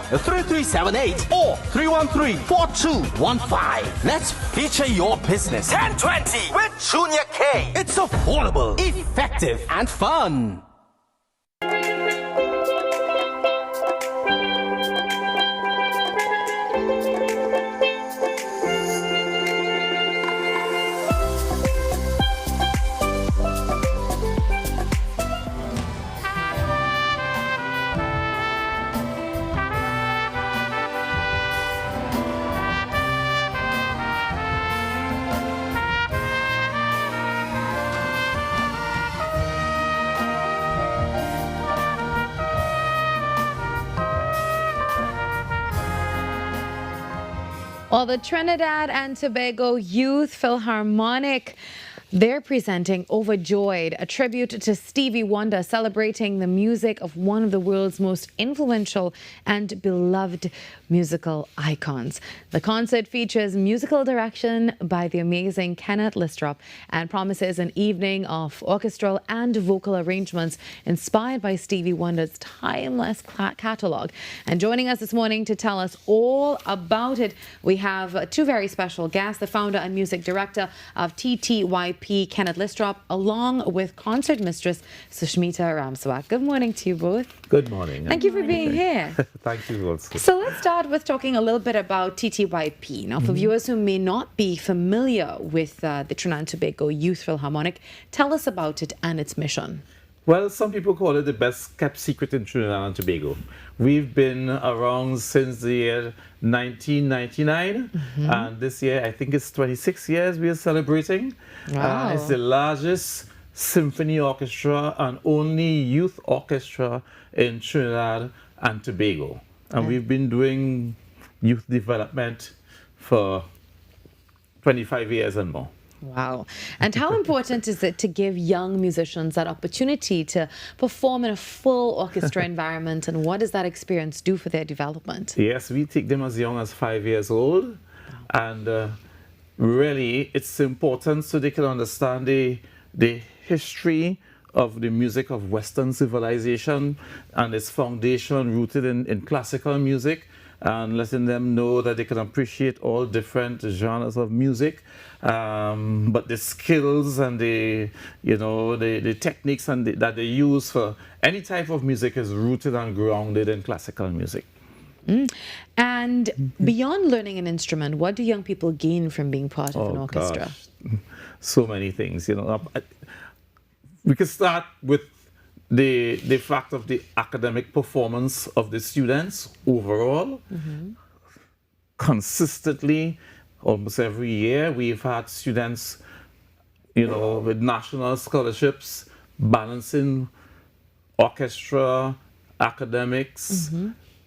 S24: 764-3378 or 313-4215. Let's feature your business. 1020 with Junior K. It's affordable, effective, and fun.
S5: Well, the Trinidad and Tobago Youth Philharmonic, they're presenting Overjoyed, a tribute to Stevie Wonder, celebrating the music of one of the world's most influential and beloved musical icons. The concert features musical direction by the amazing Kenneth Listrop and promises an evening of orchestral and vocal arrangements inspired by Stevie Wonder's timeless catalog. And joining us this morning to tell us all about it, we have two very special guests, the founder and music director of TTYP, Kenneth Listrop, along with concert mistress Sushmita Ramswak. Good morning to you both.
S25: Good morning.
S5: Thank you for being here.
S25: Thank you also.
S5: So let's start with talking a little bit about TTYP. Now, for viewers who may not be familiar with the Trinidad and Tobago Youth Philharmonic, tell us about it and its mission.
S25: Well, some people call it the best kept secret in Trinidad and Tobago. We've been around since the year 1999, and this year I think it's 26 years we are celebrating.
S5: Wow.
S25: It's the largest symphony orchestra and only youth orchestra in Trinidad and Tobago. And we've been doing youth development for 25 years and more.
S5: Wow. And how important is it to give young musicians that opportunity to perform in a full orchestra environment, and what does that experience do for their development?
S25: Yes, we take them as young as 5 years old, and really it's important so they can understand the history of the music of Western civilization and its foundation rooted in classical music, and letting them know that they can appreciate all different genres of music, but the skills and the techniques and that they use for any type of music is rooted and grounded in classical music.
S5: And beyond learning an instrument, what do young people gain from being part of an orchestra?
S25: Gosh. So many things, We could start with the fact of the academic performance of the students overall. Consistently, almost every year, we've had students, with national scholarships, balancing orchestra, academics,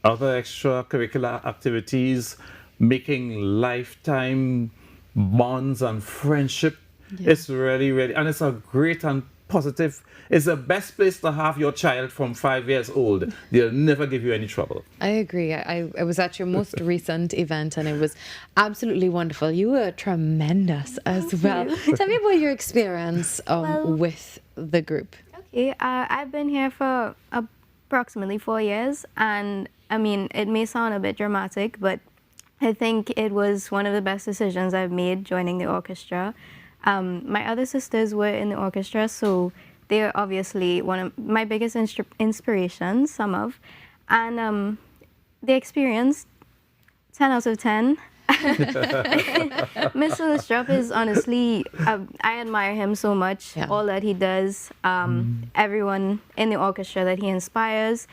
S25: other extracurricular activities, making lifetime bonds and friendship. It's really, really, and it's a great and positive. It's the best place to have your child from 5 years old. They'll never give you any trouble.
S5: I agree. I was at your most recent event and it was absolutely wonderful. You were tremendous as well. Tell me about your experience with the group.
S1: Okay, I've been here for approximately 4 years, and I mean, it may sound a bit dramatic, but I think it was one of the best decisions I've made joining the orchestra. My other sisters were in the orchestra, so they're obviously one of my biggest inspirations, some of. And the experience, 10 out of 10. Mr. Lestrop is honestly, I admire him so much, all that he does, everyone in the orchestra that he inspires.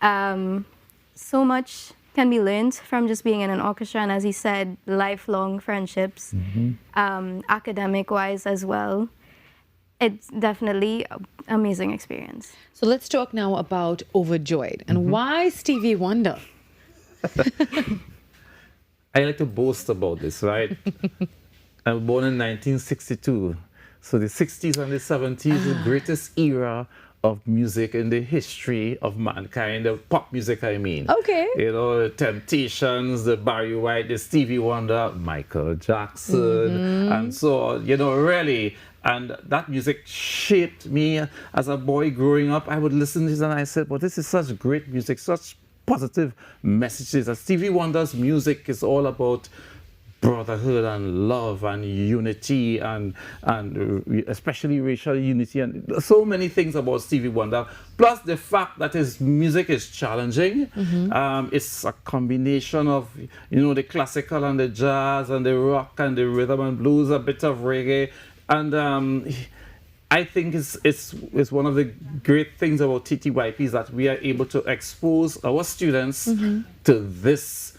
S1: So much can be learned from just being in an orchestra, and as he said, lifelong friendships, academic-wise as well. It's definitely an amazing experience.
S5: So let's talk now about Overjoyed and why Stevie Wonder?
S25: I like to boast about this, right? I was born in 1962. So the 60s and the 70s, the greatest era of music in the history of mankind, of pop music, I mean.
S5: Okay.
S25: You know, the Temptations, the Barry White, the Stevie Wonder, Michael Jackson, and so on, you know, really. And that music shaped me as a boy growing up. I would listen to this and I said, well, this is such great music, such positive messages. And Stevie Wonder's music is all about brotherhood and love and unity and especially racial unity and so many things about Stevie Wonder. Plus the fact that his music is challenging. It's a combination of, you know, the classical and the jazz and the rock and the rhythm and blues, a bit of reggae. And I think it's one of the great things about TTYP is that we are able to expose our students to this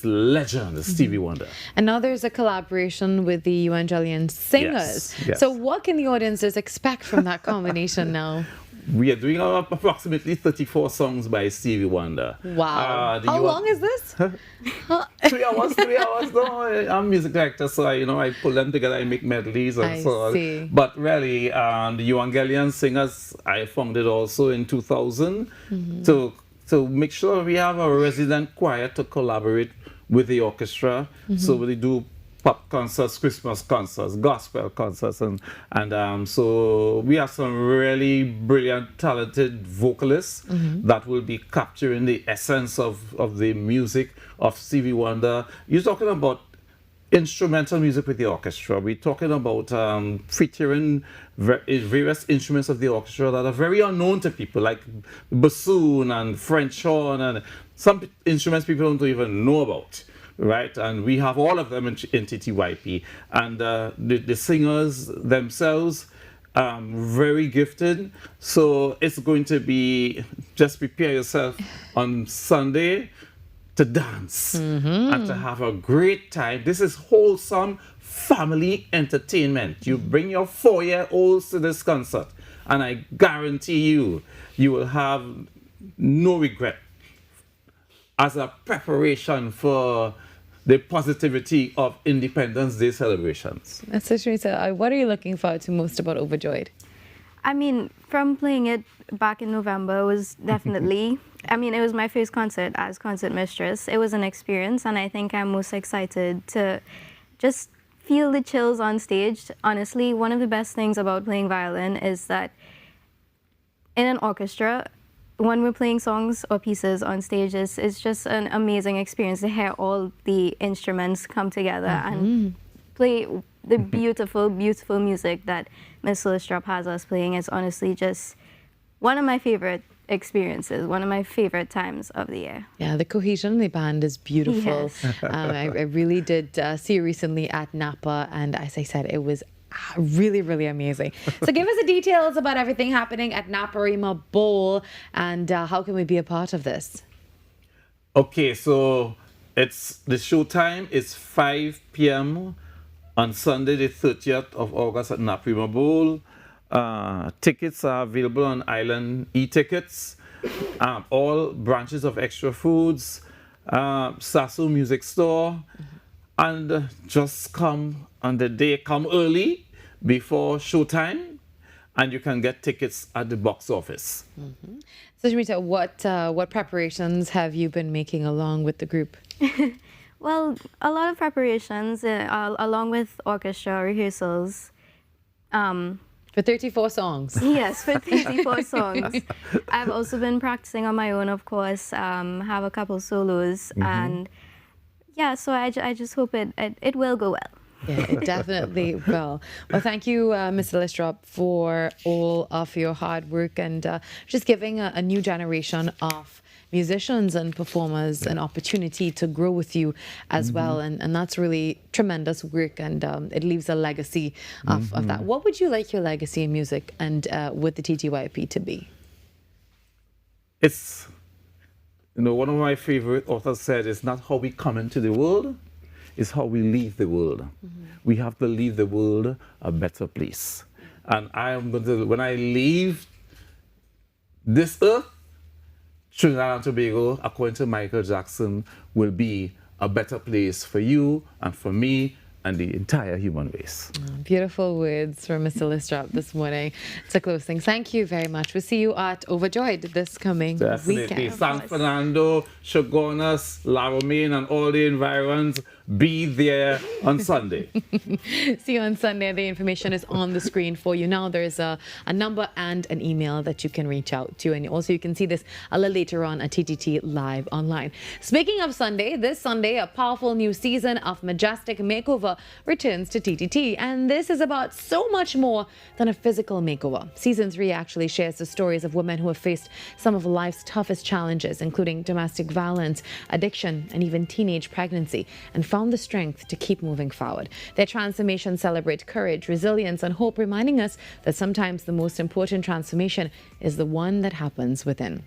S25: legend, Stevie Wonder.
S5: And now there's a collaboration with the Evangelion Singers.
S25: Yes.
S5: So what can the audiences expect from that combination now?
S25: We are doing approximately 34 songs by Stevie Wonder.
S5: Wow. How long is this?
S25: 3 hours. No, I'm a music director, so I pull them together, I make medleys and so on.
S5: See.
S25: But really, the Evangelion Singers, I founded also in 2000 to make sure we have a resident choir to collaborate with the orchestra. So we do pop concerts, Christmas concerts, gospel concerts, and so we have some really brilliant, talented vocalists that will be capturing the essence of the music of Stevie Wonder. You're talking about instrumental music with the orchestra. We're talking about featuring various instruments of the orchestra that are very unknown to people, like bassoon and French horn, and some instruments people don't even know about. Right, and we have all of them in TTYP, and the singers themselves very gifted. So it's going to be, just prepare yourself on Sunday to dance and to have a great time. This is wholesome family entertainment. You bring your 4-year-olds to this concert, and I guarantee you will have no regret as a preparation for the positivity of Independence Day celebrations.
S5: So Teresa, what are you looking forward to most about Overjoyed?
S1: I mean, from playing it back in November was definitely, I mean, it was my first concert as concert mistress. It was an experience, and I think I'm most excited to just feel the chills on stage. Honestly, one of the best things about playing violin is that in an orchestra, when we're playing songs or pieces on stage, it's just an amazing experience to hear all the instruments come together and play the beautiful, beautiful music that Mr. Lestrop has us playing. Is honestly just one of my favorite experiences, one of my favorite times of the year.
S5: Yeah, the cohesion in the band is beautiful.
S1: Yes.
S5: I really did see you recently at Napa, and as I said, it was really, really amazing. So give us the details about everything happening at Naparima Bowl, and how can we be a part of this?
S25: Okay, so the show time is 5 p.m. on Sunday, the 30th of August at Naparima Bowl. Tickets are available on Island e-tickets. All branches of Extra Foods, Sasso Music Store, and just come on the day, come early, before showtime, and you can get tickets at the box office.
S5: So, Shamita, what preparations have you been making along with the group?
S1: Well, a lot of preparations along with orchestra rehearsals.
S5: For 34 songs.
S1: Yes, for 34 songs. I've also been practicing on my own, of course. Have a couple solos, and yeah. So I just hope it will go well.
S5: Yeah, it definitely will. Well, thank you, Mr. Listrop, for all of your hard work and just giving a new generation of musicians and performers an opportunity to grow with you as well. And that's really tremendous work, and it leaves a legacy of that. What would you like your legacy in music and with the TTYP to be?
S25: It's, one of my favorite authors said, it's not how we come into the world, it's how we leave the world. We have to leave the world a better place. And I am going to, when I leave this earth, Trinidad and Tobago, according to Michael Jackson, will be a better place for you and for me and the entire human race.
S5: Beautiful words from Mr. Listrop this morning to close things. Thank you very much. We'll see you at Overjoyed this coming weekend.
S25: San Fernando, Chagonas, La Romaine, and all the environs, be there on Sunday.
S5: See you on Sunday. The information is on the screen for you now. There's a number and an email that you can reach out to. And also you can see this a little later on at TTT Live Online. Speaking of Sunday, this Sunday, a powerful new season of Majestic Makeover returns to TTT. And this is about so much more than a physical makeover. Season 3 actually shares the stories of women who have faced some of life's toughest challenges, including domestic violence, addiction, and even teenage pregnancy, and found the strength to keep moving forward. Their transformation celebrate courage, resilience, and hope, reminding us that sometimes the most important transformation is the one that happens within.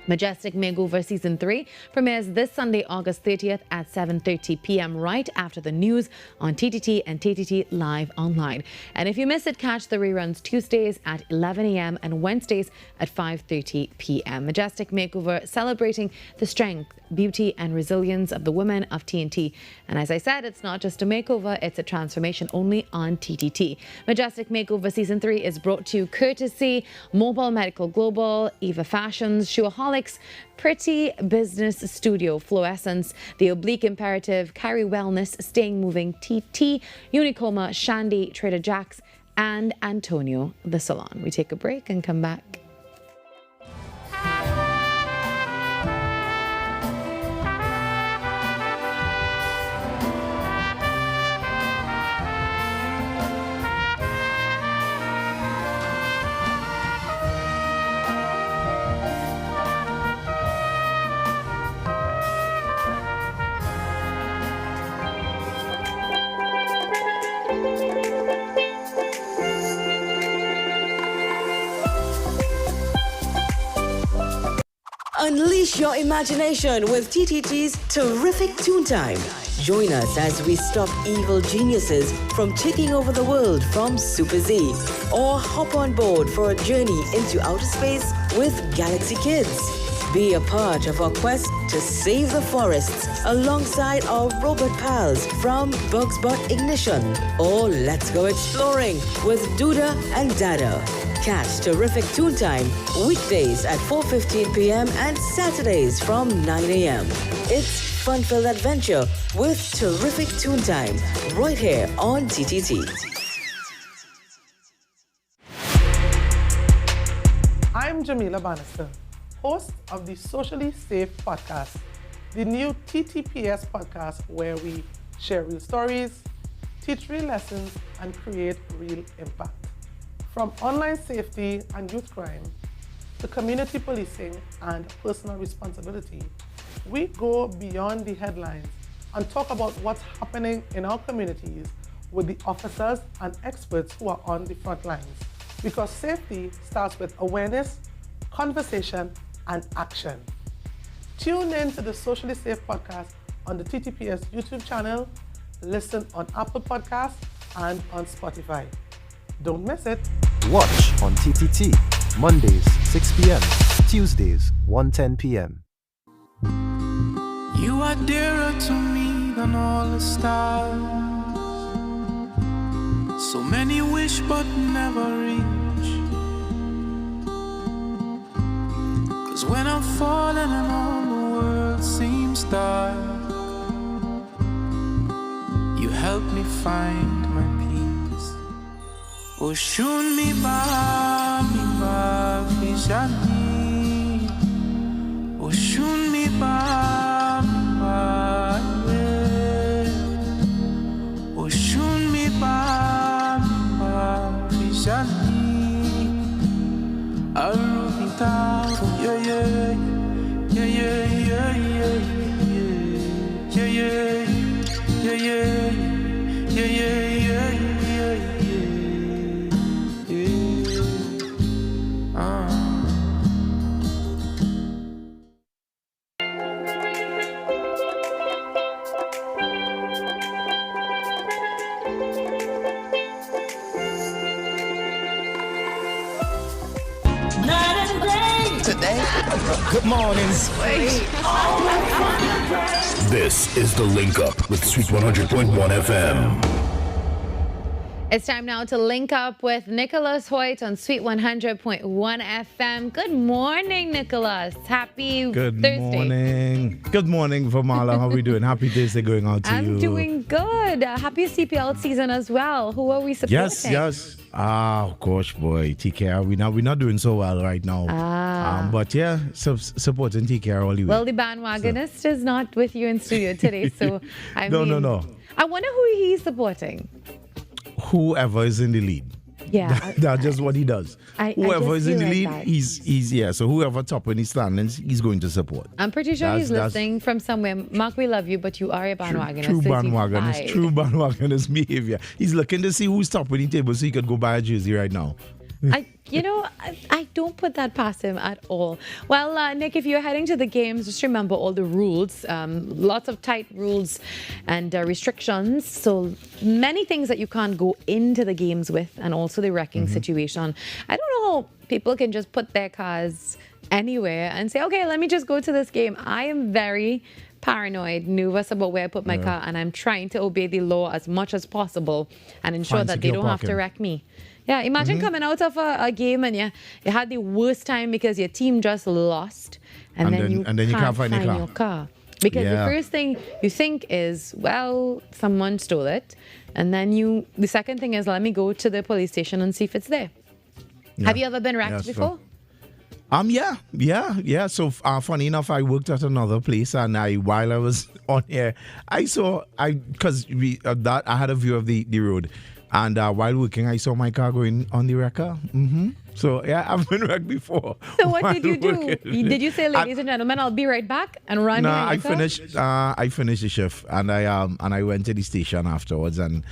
S5: Majestic Makeover Season 3 premieres this Sunday, August 30th at 7:30 p.m. right after the news on TTT and TTT Live Online. And if you miss it, catch the reruns Tuesdays at 11 a.m. and Wednesdays at 5:30 p.m. Majestic Makeover, celebrating the strength, beauty, and resilience of the women of TNT. And as I said, it's not just a makeover, it's a transformation only on TTT. Majestic Makeover Season 3 is brought to you courtesy Mobile Medical Global, Eva Fashions, Shoeholics, Pretty Business Studio, Fluorescence, The Oblique Imperative, Carry Wellness, Staying Moving, TT, Unicoma, Shandy, Trader Jack's, and Antonio the Salon. We take a break and come back.
S3: Unleash your imagination with TTT's terrific Toon Time. Join us as we stop evil geniuses from taking over the world from Super Z. Or hop on board for a journey into outer space with Galaxy Kids. Be a part of our quest to save the forests alongside our robot pals from Bugs Bot Ignition. Or let's go exploring with Duda and Dada. Catch terrific Toon Time weekdays at 4:15 p.m. and Saturdays from 9 a.m. It's fun-filled adventure with terrific Toon Time right here on TTT.
S16: I'm Jamila Bannister, host of the Socially Safe podcast, the new TTPS podcast where we share real stories, teach real lessons, and create real impact. From online safety and youth crime to community policing and personal responsibility, we go beyond the headlines and talk about what's happening in our communities with the officers and experts who are on the front lines. Because safety starts with awareness, conversation, and action. Tune in to the Socially Safe podcast on the TTPS YouTube channel, listen on Apple Podcasts, and on Spotify. Don't miss it.
S17: Watch on TTT, Mondays 6 p.m., Tuesdays 1:10 p.m.
S19: You are dearer to me than all the stars.
S6: So many wish but never reach. 'Cause when I'm falling and all the world seems dark, you help me find my peace. Oh, shun mi ba fishani. Oh, shun mi ba yeah. Oh, shun mi ba fishani. Arubita, yeah, yeah, yeah, yeah, yeah, yeah, yeah, yeah, yeah, yeah, yeah, yeah, yeah, yeah.
S24: Today, good morning.
S15: This is The Link Up with Sweet 100.1 FM.
S5: It's time now to link up with Nicholas Hoyt on Sweet 100.1 FM. Good morning, Nicholas. Happy
S13: Good
S5: Thursday.
S13: morning. Good morning, Virmala. How are we doing? Happy Thursday going out to you.
S5: I'm doing good. Happy CPL season as well. Who are we supporting?
S13: Yes. Ah, gosh, boy. TKR. We're not doing so well right now. But yeah, supporting TKR all the way.
S5: Well, the bandwagonist is not with you in studio today, so I
S13: No.
S5: I wonder who he's supporting.
S13: Whoever is in the lead.
S5: Yeah.
S13: That's just what he does. Whoever is in the lead,
S5: that.
S13: he's yeah. So whoever top in his standings, he's going to support.
S5: I'm pretty sure he's listening from somewhere. Mark, we love you, but you are a bandwagonist.
S13: True bandwagonist. True bandwagonist behavior. He's looking to see who's top winning table so he could go buy a jersey right now.
S5: I don't put that past him at all. Well, Nick, if you're heading to the games, just remember all the rules. Lots of tight rules and restrictions. So many things that you can't go into the games with, and also the wrecking situation. I don't know how people can just put their cars anywhere and say, okay, let me just go to this game. I am very paranoid, nervous about where I put my car, and I'm trying to obey the law as much as possible and ensure that they don't have to wreck me. Yeah, imagine coming out of a game and you had the worst time because your team just lost, and then you can't find your car. Because the first thing you think is, well, someone stole it. And then the second thing is, let me go to the police station and see if it's there. Yeah. Have you ever been wrecked before?
S13: Yeah. So funny enough, I worked at another place, and while I was on air, I had a view of the road. And while working, I saw my car going on the wrecker. So, yeah, I've been wrecked before.
S5: So what did you do? Did you say, ladies and gentlemen, I'll be right back and run behind your car?
S13: I finished the shift, and I went to the station afterwards and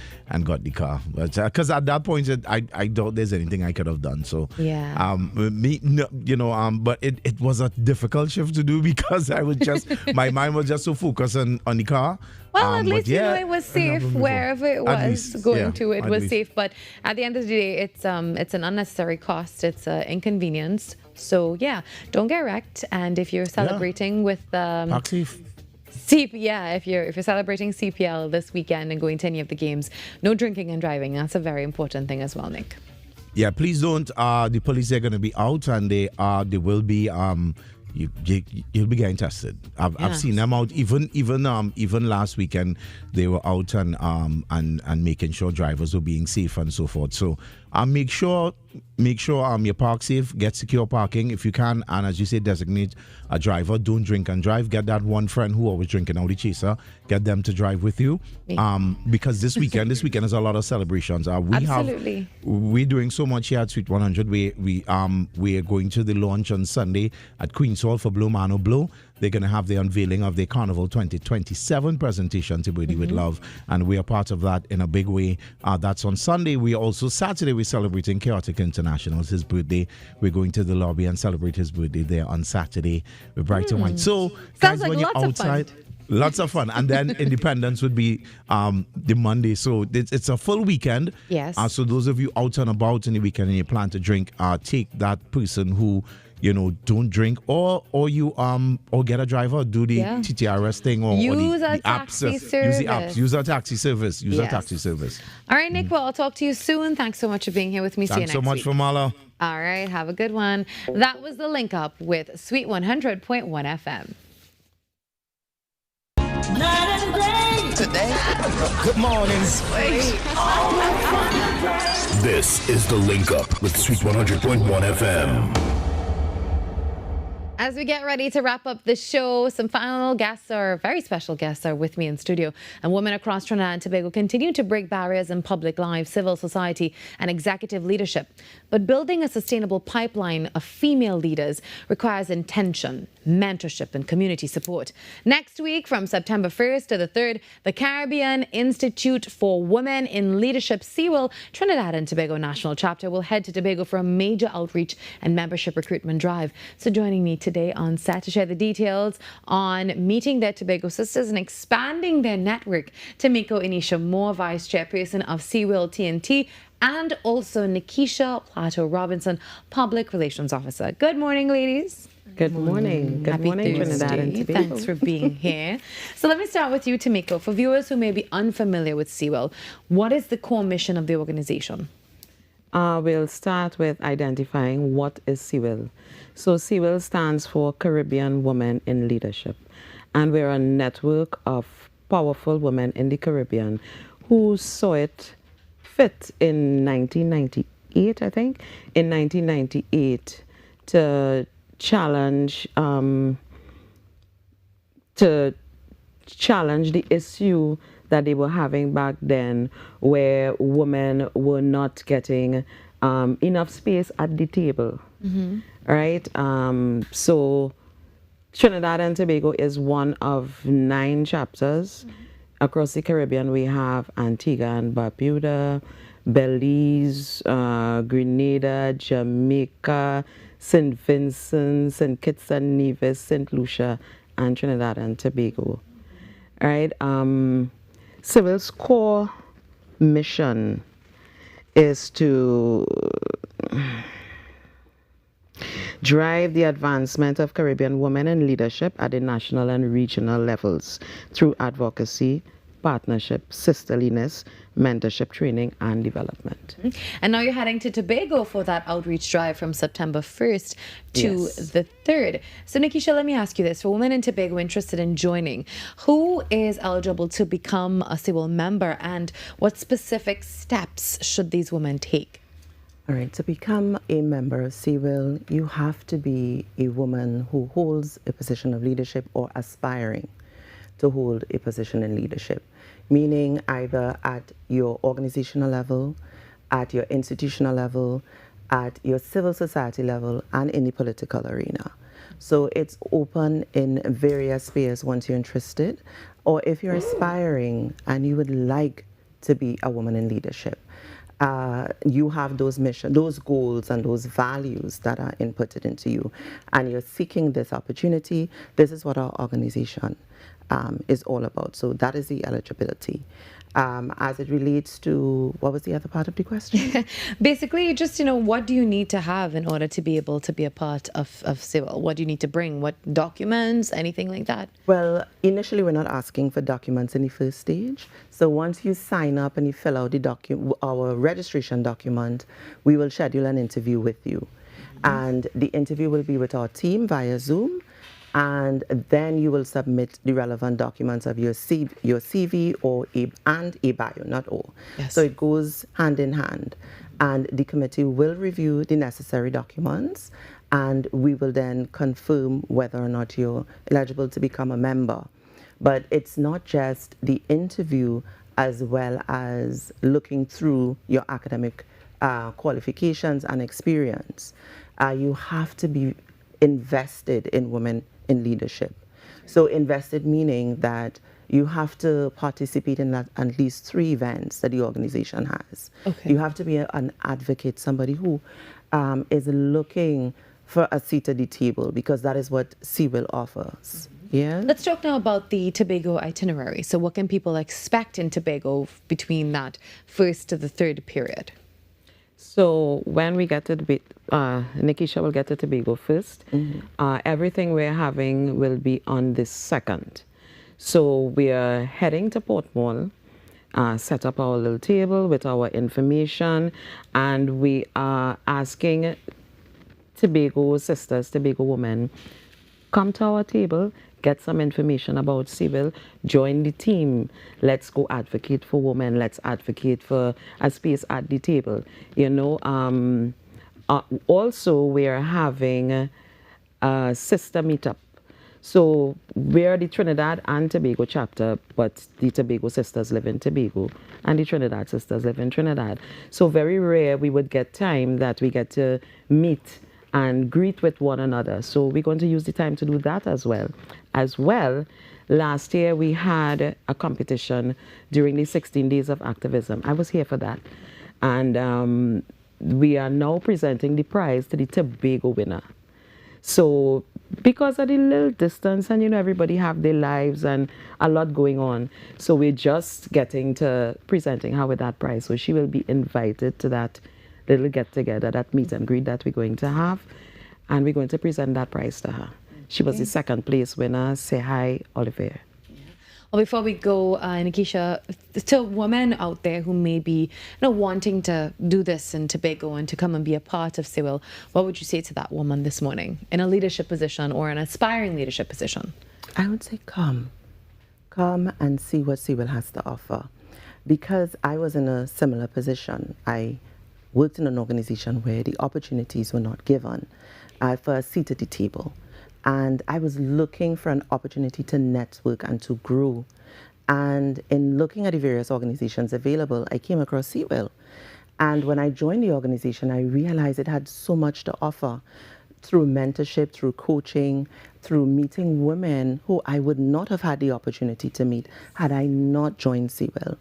S13: got the car. Because at that point, I doubt there's anything I could have done. So,
S5: yeah.
S13: But it was a difficult shift to do because I was just, my mind was just so focused on the car.
S5: Well, at least it was safe wherever it was going to. It was safe, but at the end of the day, it's an unnecessary cost. It's an inconvenience. So yeah, don't get wrecked. And if you're celebrating with if you're celebrating CPL this weekend and going to any of the games, no drinking and driving. That's a very important thing as well, Nick.
S13: Yeah, please don't. The police are going to be out, and they will be. You'll be getting tested. I've seen them out. Even last weekend, they were out and making sure drivers were being safe and so forth. So make sure you park safe, get secure parking if you can, and as you say, designate a driver. Don't drink and drive. Get that one friend who always drinking out the chaser. Get them to drive with you. Because this weekend is a lot of celebrations. We're doing so much here at Sweet 100. We are going to the launch on Sunday at Queen's Hall for Blow Mano Blow. They're going to have the unveiling of the Carnival 2027 presentation to Birdie with Love, and we are part of that in a big way. That's on Sunday. Saturday, we're celebrating Chaotic International's his birthday. We're going to the lobby and celebrate his birthday there on Saturday with Bright and White. So, guys, when you're outside, lots of fun. And then Independence would be the Monday. So it's a full weekend.
S5: Yes.
S13: So those of you out and about in the weekend and you plan to drink, take that person who don't drink, or you or get a driver, do the TTRS thing, or
S5: use
S13: the
S5: a
S13: apps,
S5: taxi
S13: use the apps,
S5: service.
S13: use a taxi service, use a
S5: Yes.
S13: taxi service.
S5: All right, Nick, well, I'll talk to you soon. Thanks so much for being here with me. See you
S13: Thanks
S5: next
S13: so much,
S5: week.
S13: Virmala.
S5: All right, have a good one. That was the link up with Sweet 100.1 FM.
S24: Today, good morning.
S15: This is The Link Up with Sweet 100.1 FM.
S5: As we get ready to wrap up the show, some final guests, or very special guests, are with me in studio. And women across Trinidad and Tobago continue to break barriers in public life, civil society, and executive leadership. But building a sustainable pipeline of female leaders requires intention, mentorship, and community support. Next week, from September 1st to the 3rd, the Caribbean Institute for Women in Leadership, CWIL, Trinidad and Tobago National Chapter, will head to Tobago for a major outreach and membership recruitment drive. So joining me today on set to share the details on meeting their Tobago sisters and expanding their network, Tamiko Inisha Moore, Vice Chairperson of CWIL TNT, and also Nikisha Plato Robinson, Public Relations Officer. Good morning, ladies.
S8: Good morning. Good
S5: Happy
S8: morning, Trinidad and
S5: Thursday.
S8: Tobago.
S5: Thanks for being here. So let me start with you, Tamiko. For viewers who may be unfamiliar with CWIL, what is the core mission of the organization?
S8: We'll start with identifying what is CWIL. So CWIL stands for Caribbean Women in Leadership. And we're a network of powerful women in the Caribbean who saw it fit in 1998, I think, in 1998 to challenge the issue that they were having back then, where women were not getting enough space at the table, right? So Trinidad and Tobago is one of 9 chapters. Across the Caribbean, we have Antigua and Barbuda, Belize, Grenada, Jamaica, St. Vincent, St. Kitts and Nevis, St. Lucia, and Trinidad and Tobago. All right. CWIL's core mission is to drive the advancement of Caribbean women in leadership at the national and regional levels through advocacy, partnership, sisterliness, mentorship, training, and development.
S5: And now you're heading to Tobago for that outreach drive from September 1st to the 3rd. So Nikisha, let me ask you this. For women in Tobago interested in joining, who is eligible to become a CWIL member, and what specific steps should these women take?
S8: All right, to become a member of CWIL, you have to be a woman who holds a position of leadership or aspiring to hold a position in leadership, meaning either at your organizational level, at your institutional level, at your civil society level, and in the political arena. So it's open in various spheres once you're interested, or if you're aspiring and you would like to be a woman in leadership. You have those missions, those goals, and those values that are inputted into you, and you're seeking this opportunity. This is what our organization is all about. So that is the eligibility. As it relates to, what was the other part of the question?
S5: Basically, just, what do you need to have in order to be able to be a part of CWIL? What do you need to bring? What documents, anything like that?
S8: Well, initially, we're not asking for documents in the first stage. So once you sign up and you fill out our registration document, we will schedule an interview with you. And the interview will be with our team via Zoom. And then you will submit the relevant documents of your CV or a bio, not all. Yes. So it goes hand in hand. And the committee will review the necessary documents, and we will then confirm whether or not you're eligible to become a member. But it's not just the interview, as well as looking through your academic qualifications and experience. You have to be invested in women in leadership. So invested meaning that you have to participate in at least 3 events that the organization has. Okay. You have to be an advocate, somebody who is looking for a seat at the table, because that is what CWIL offers. Yeah.
S5: Let's talk now about the Tobago itinerary. So what can people expect in Tobago between that 1st to the 3rd period?
S9: So when we get to Nikisha will get to Tobago first. Everything we're having will be on the 2nd. So we are heading to Portmore, set up our little table with our information, and we are asking Tobago sisters, Tobago women, come to our table, get some information about CIVIL, join the team. Let's go advocate for women. Let's advocate for a space at the table. You know, also we are having a sister meetup. So we're the Trinidad and Tobago chapter, but the Tobago sisters live in Tobago and the Trinidad sisters live in Trinidad. So very rare we would get time that we get to meet and greet with one another. So we're going to use the time to do that as well. Last year we had a competition during the 16 days of activism. I was here for that. And we are now presenting the prize to the Tobago winner. So because of the little distance and, you know, everybody have their lives and a lot going on. So we're just getting to presenting her with that prize. So she will be invited to that little get together, that meet and greet that we're going to have. And we're going to present that prize to her. She was the 2nd place winner. Say hi, Olivier.
S5: Well, before we go, Nikisha, to women out there who may be wanting to do this in Tobago and to come and be a part of CIVIL, what would you say to that woman this morning in a leadership position or an aspiring leadership position?
S8: I would say come and see what CIVIL has to offer. Because I was in a similar position. I worked in an organization where the opportunities were not given for a seat at the table. And I was looking for an opportunity to network and to grow. And in looking at the various organizations available, I came across CIVIL. And when I joined the organization, I realized it had so much to offer through mentorship, through coaching, through meeting women who I would not have had the opportunity to meet had I not joined CIVIL.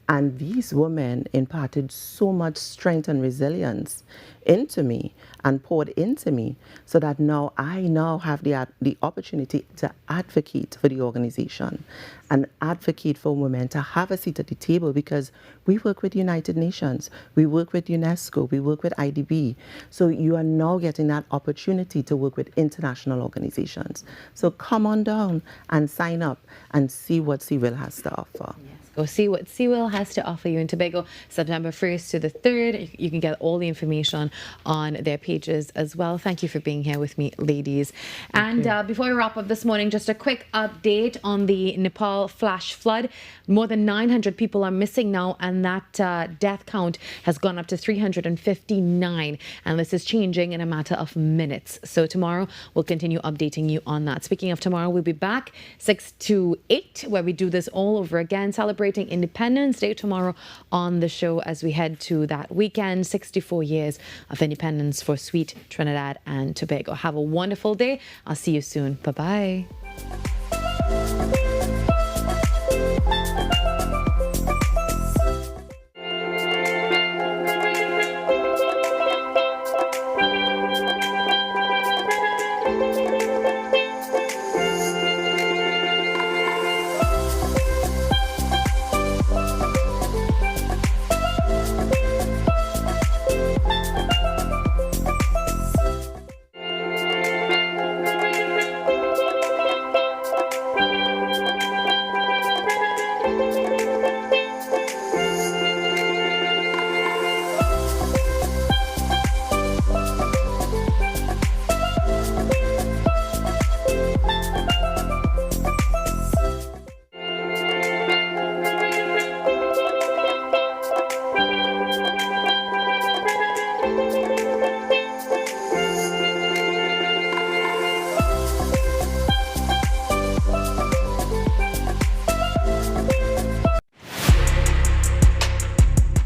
S8: And these women imparted so much strength and resilience into me and poured into me so that now I have the opportunity to advocate for the organization and advocate for women to have a seat at the table, because we work with United Nations, we work with UNESCO, we work with IDB. So you are now getting that opportunity to work with international organizations. So come on down and sign up and see what CIVIL has to offer.
S5: Go see what CIVIL has to offer you in Tobago, September 1st to the 3rd. You can get all the information on their pages as well. Thank you for being here with me, ladies. And before we wrap up this morning, just a quick update on the Nepal flash flood. More than 900 people are missing now, and that death count has gone up to 359. And this is changing in a matter of minutes. So tomorrow, we'll continue updating you on that. Speaking of tomorrow, we'll be back 6 to 8, where we do this all over again, celebrating Independence Day tomorrow on the show as we head to that weekend, 64 years of independence for sweet Trinidad and Tobago. Have a wonderful day. I'll see you soon. Bye-bye.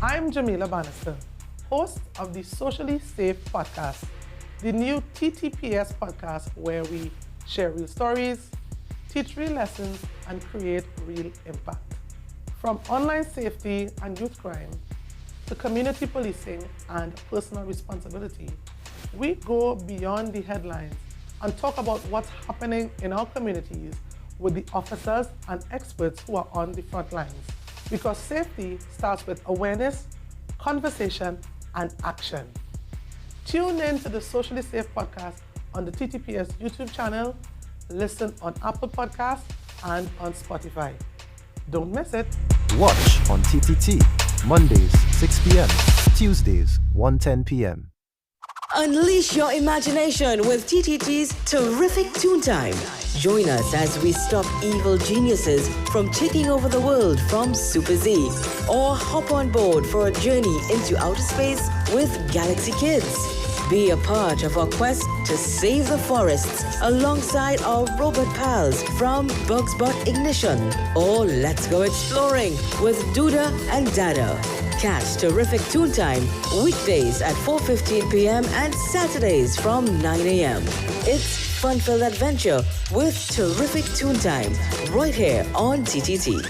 S16: I'm Virmala Balkaran, host of the Socially Safe podcast, the new TTPS podcast where we share real stories, teach real lessons, and create real impact. From online safety and youth crime to community policing and personal responsibility, we go beyond the headlines and talk about what's happening in our communities with the officers and experts who are on the front lines. Because safety starts with awareness, conversation, and action. Tune in to the Socially Safe podcast on the TTPS YouTube channel, listen on Apple Podcasts and on Spotify. Don't miss it.
S17: Watch on TTT, Mondays 6 p.m., Tuesdays 1:10 p.m.
S3: Unleash your imagination with TTT's terrific Toon Time. Join us as we stop evil geniuses from taking over the world from Super Z. Or hop on board for a journey into outer space with Galaxy Kids. Be a part of our quest to save the forests alongside our robot pals from Bugs Bot Ignition. Or let's go exploring with Duda and Dada. Catch terrific Toon Time weekdays at 4:15 p.m. and Saturdays from 9 a.m. It's fun-filled adventure with terrific Toon Time right here on TTT.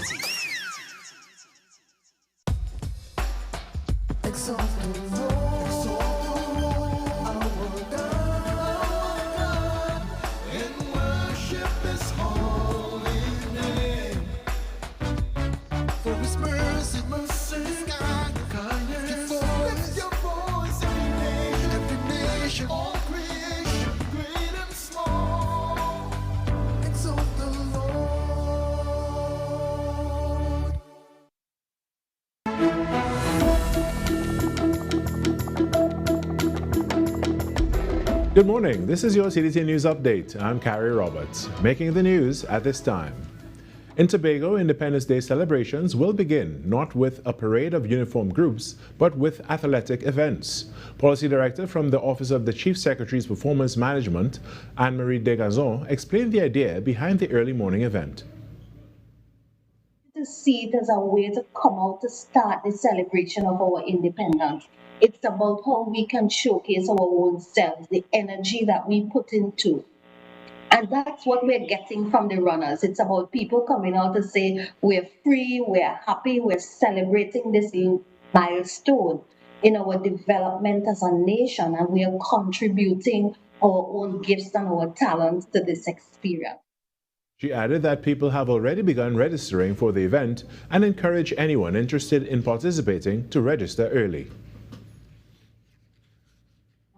S7: Good morning, this is your CDT News Update. I'm Carrie Roberts. Making the news at this time. In Tobago, Independence Day celebrations will begin not with a parade of uniformed groups, but with athletic events. Policy Director from the Office of the Chief Secretary's Performance Management, Anne-Marie Degazon, explained the idea behind the early morning event.
S10: To see it as a way to come out to start the celebration of our independence. It's about how we can showcase our own selves, the energy that we put into. And that's what we're getting from the runners. It's about people coming out to say, we're free, we're happy, we're celebrating this milestone in our development as a nation, and we are contributing our own gifts and our talents to this experience.
S7: She added that people have already begun registering for the event and encourage anyone interested in participating to register early.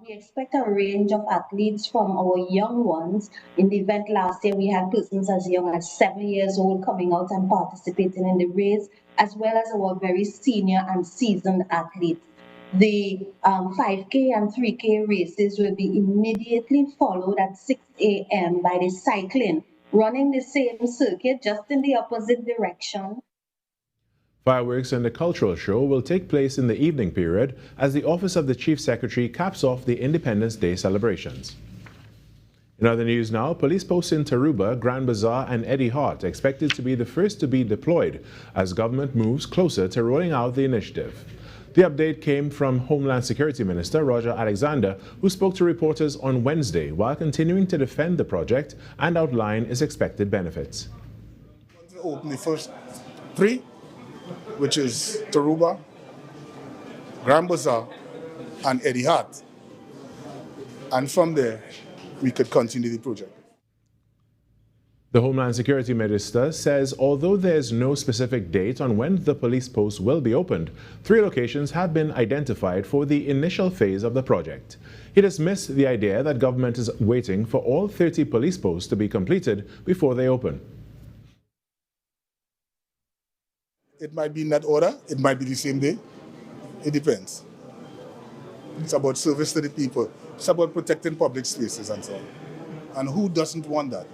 S10: We expect a range of athletes from our young ones. In the event last year, we had persons as young as 7 years old coming out and participating in the race, as well as our very senior and seasoned athletes. The 5K and 3K races will be immediately followed at 6 a.m. by the cycling, running the same circuit just in the opposite direction.
S7: Fireworks and the cultural show will take place in the evening period as the Office of the Chief Secretary caps off the Independence Day celebrations. In other news now, police posts in Taruba, Grand Bazaar and Eddie Hart expected to be the first to be deployed as government moves closer to rolling out the initiative. The update came from Homeland Security Minister Roger Alexander, who spoke to reporters on Wednesday while continuing to defend the project and outline its expected benefits.
S14: Open the first 3, which is Taruba, Grand Bazaar, and Eddie Hart. And from there, we could continue the project.
S7: The Homeland Security Minister says although there's no specific date on when the police posts will be opened, 3 locations have been identified for the initial phase of the project. He dismissed the idea that government is waiting for all 30 police posts to be completed before they open.
S14: It might be in that order, it might be the same day. It depends. It's about service to the people. It's about protecting public spaces and so on. And who doesn't want that?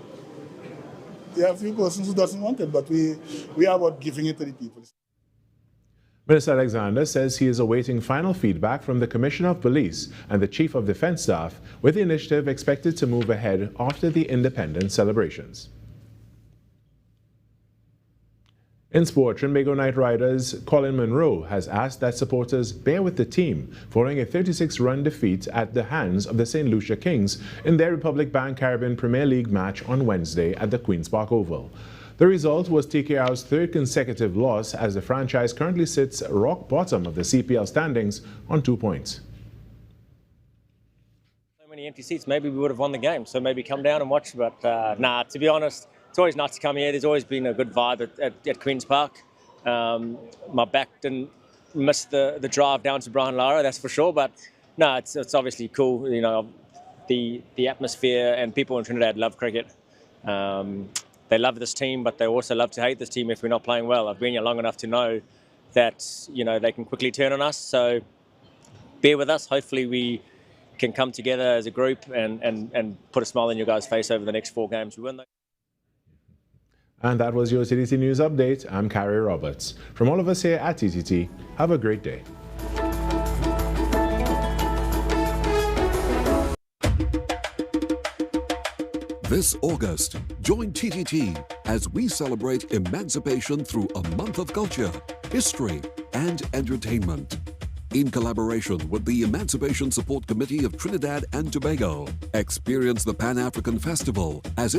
S14: There are a few persons who doesn't want it, but we are about giving it to the people.
S7: Minister Alexander says he is awaiting final feedback from the Commissioner of Police and the Chief of Defence Staff, with the initiative expected to move ahead after the independence celebrations. In sport, Trinidad Knight Riders' Colin Monroe has asked that supporters bear with the team following a 36-run defeat at the hands of the St. Lucia Kings in their Republic Bank Caribbean Premier League match on Wednesday at the Queen's Park Oval. The result was TKR's 3rd consecutive loss as the franchise currently sits rock bottom of the CPL standings on 2 points.
S19: So many empty seats, maybe we would have won the game, so maybe come down and watch, but nah, to be honest, it's always nice to come here. There's always been a good vibe at Queen's Park. My back didn't miss the drive down to Brian Lara, that's for sure. But no, it's obviously cool. You know, the atmosphere, and people in Trinidad love cricket. They love this team, but they also love to hate this team if we're not playing well. I've been here long enough to know that, you know, they can quickly turn on us. So bear with us. Hopefully we can come together as a group and put a smile on your guys' face over the next 4 games. We win those.
S7: And that was your TTT News Update. I'm Carrie Roberts. From all of us here at TTT, have a great day.
S4: This August, join TTT as we celebrate emancipation through a month of culture, history, and entertainment. In collaboration with the Emancipation Support Committee of Trinidad and Tobago, experience the Pan-African Festival as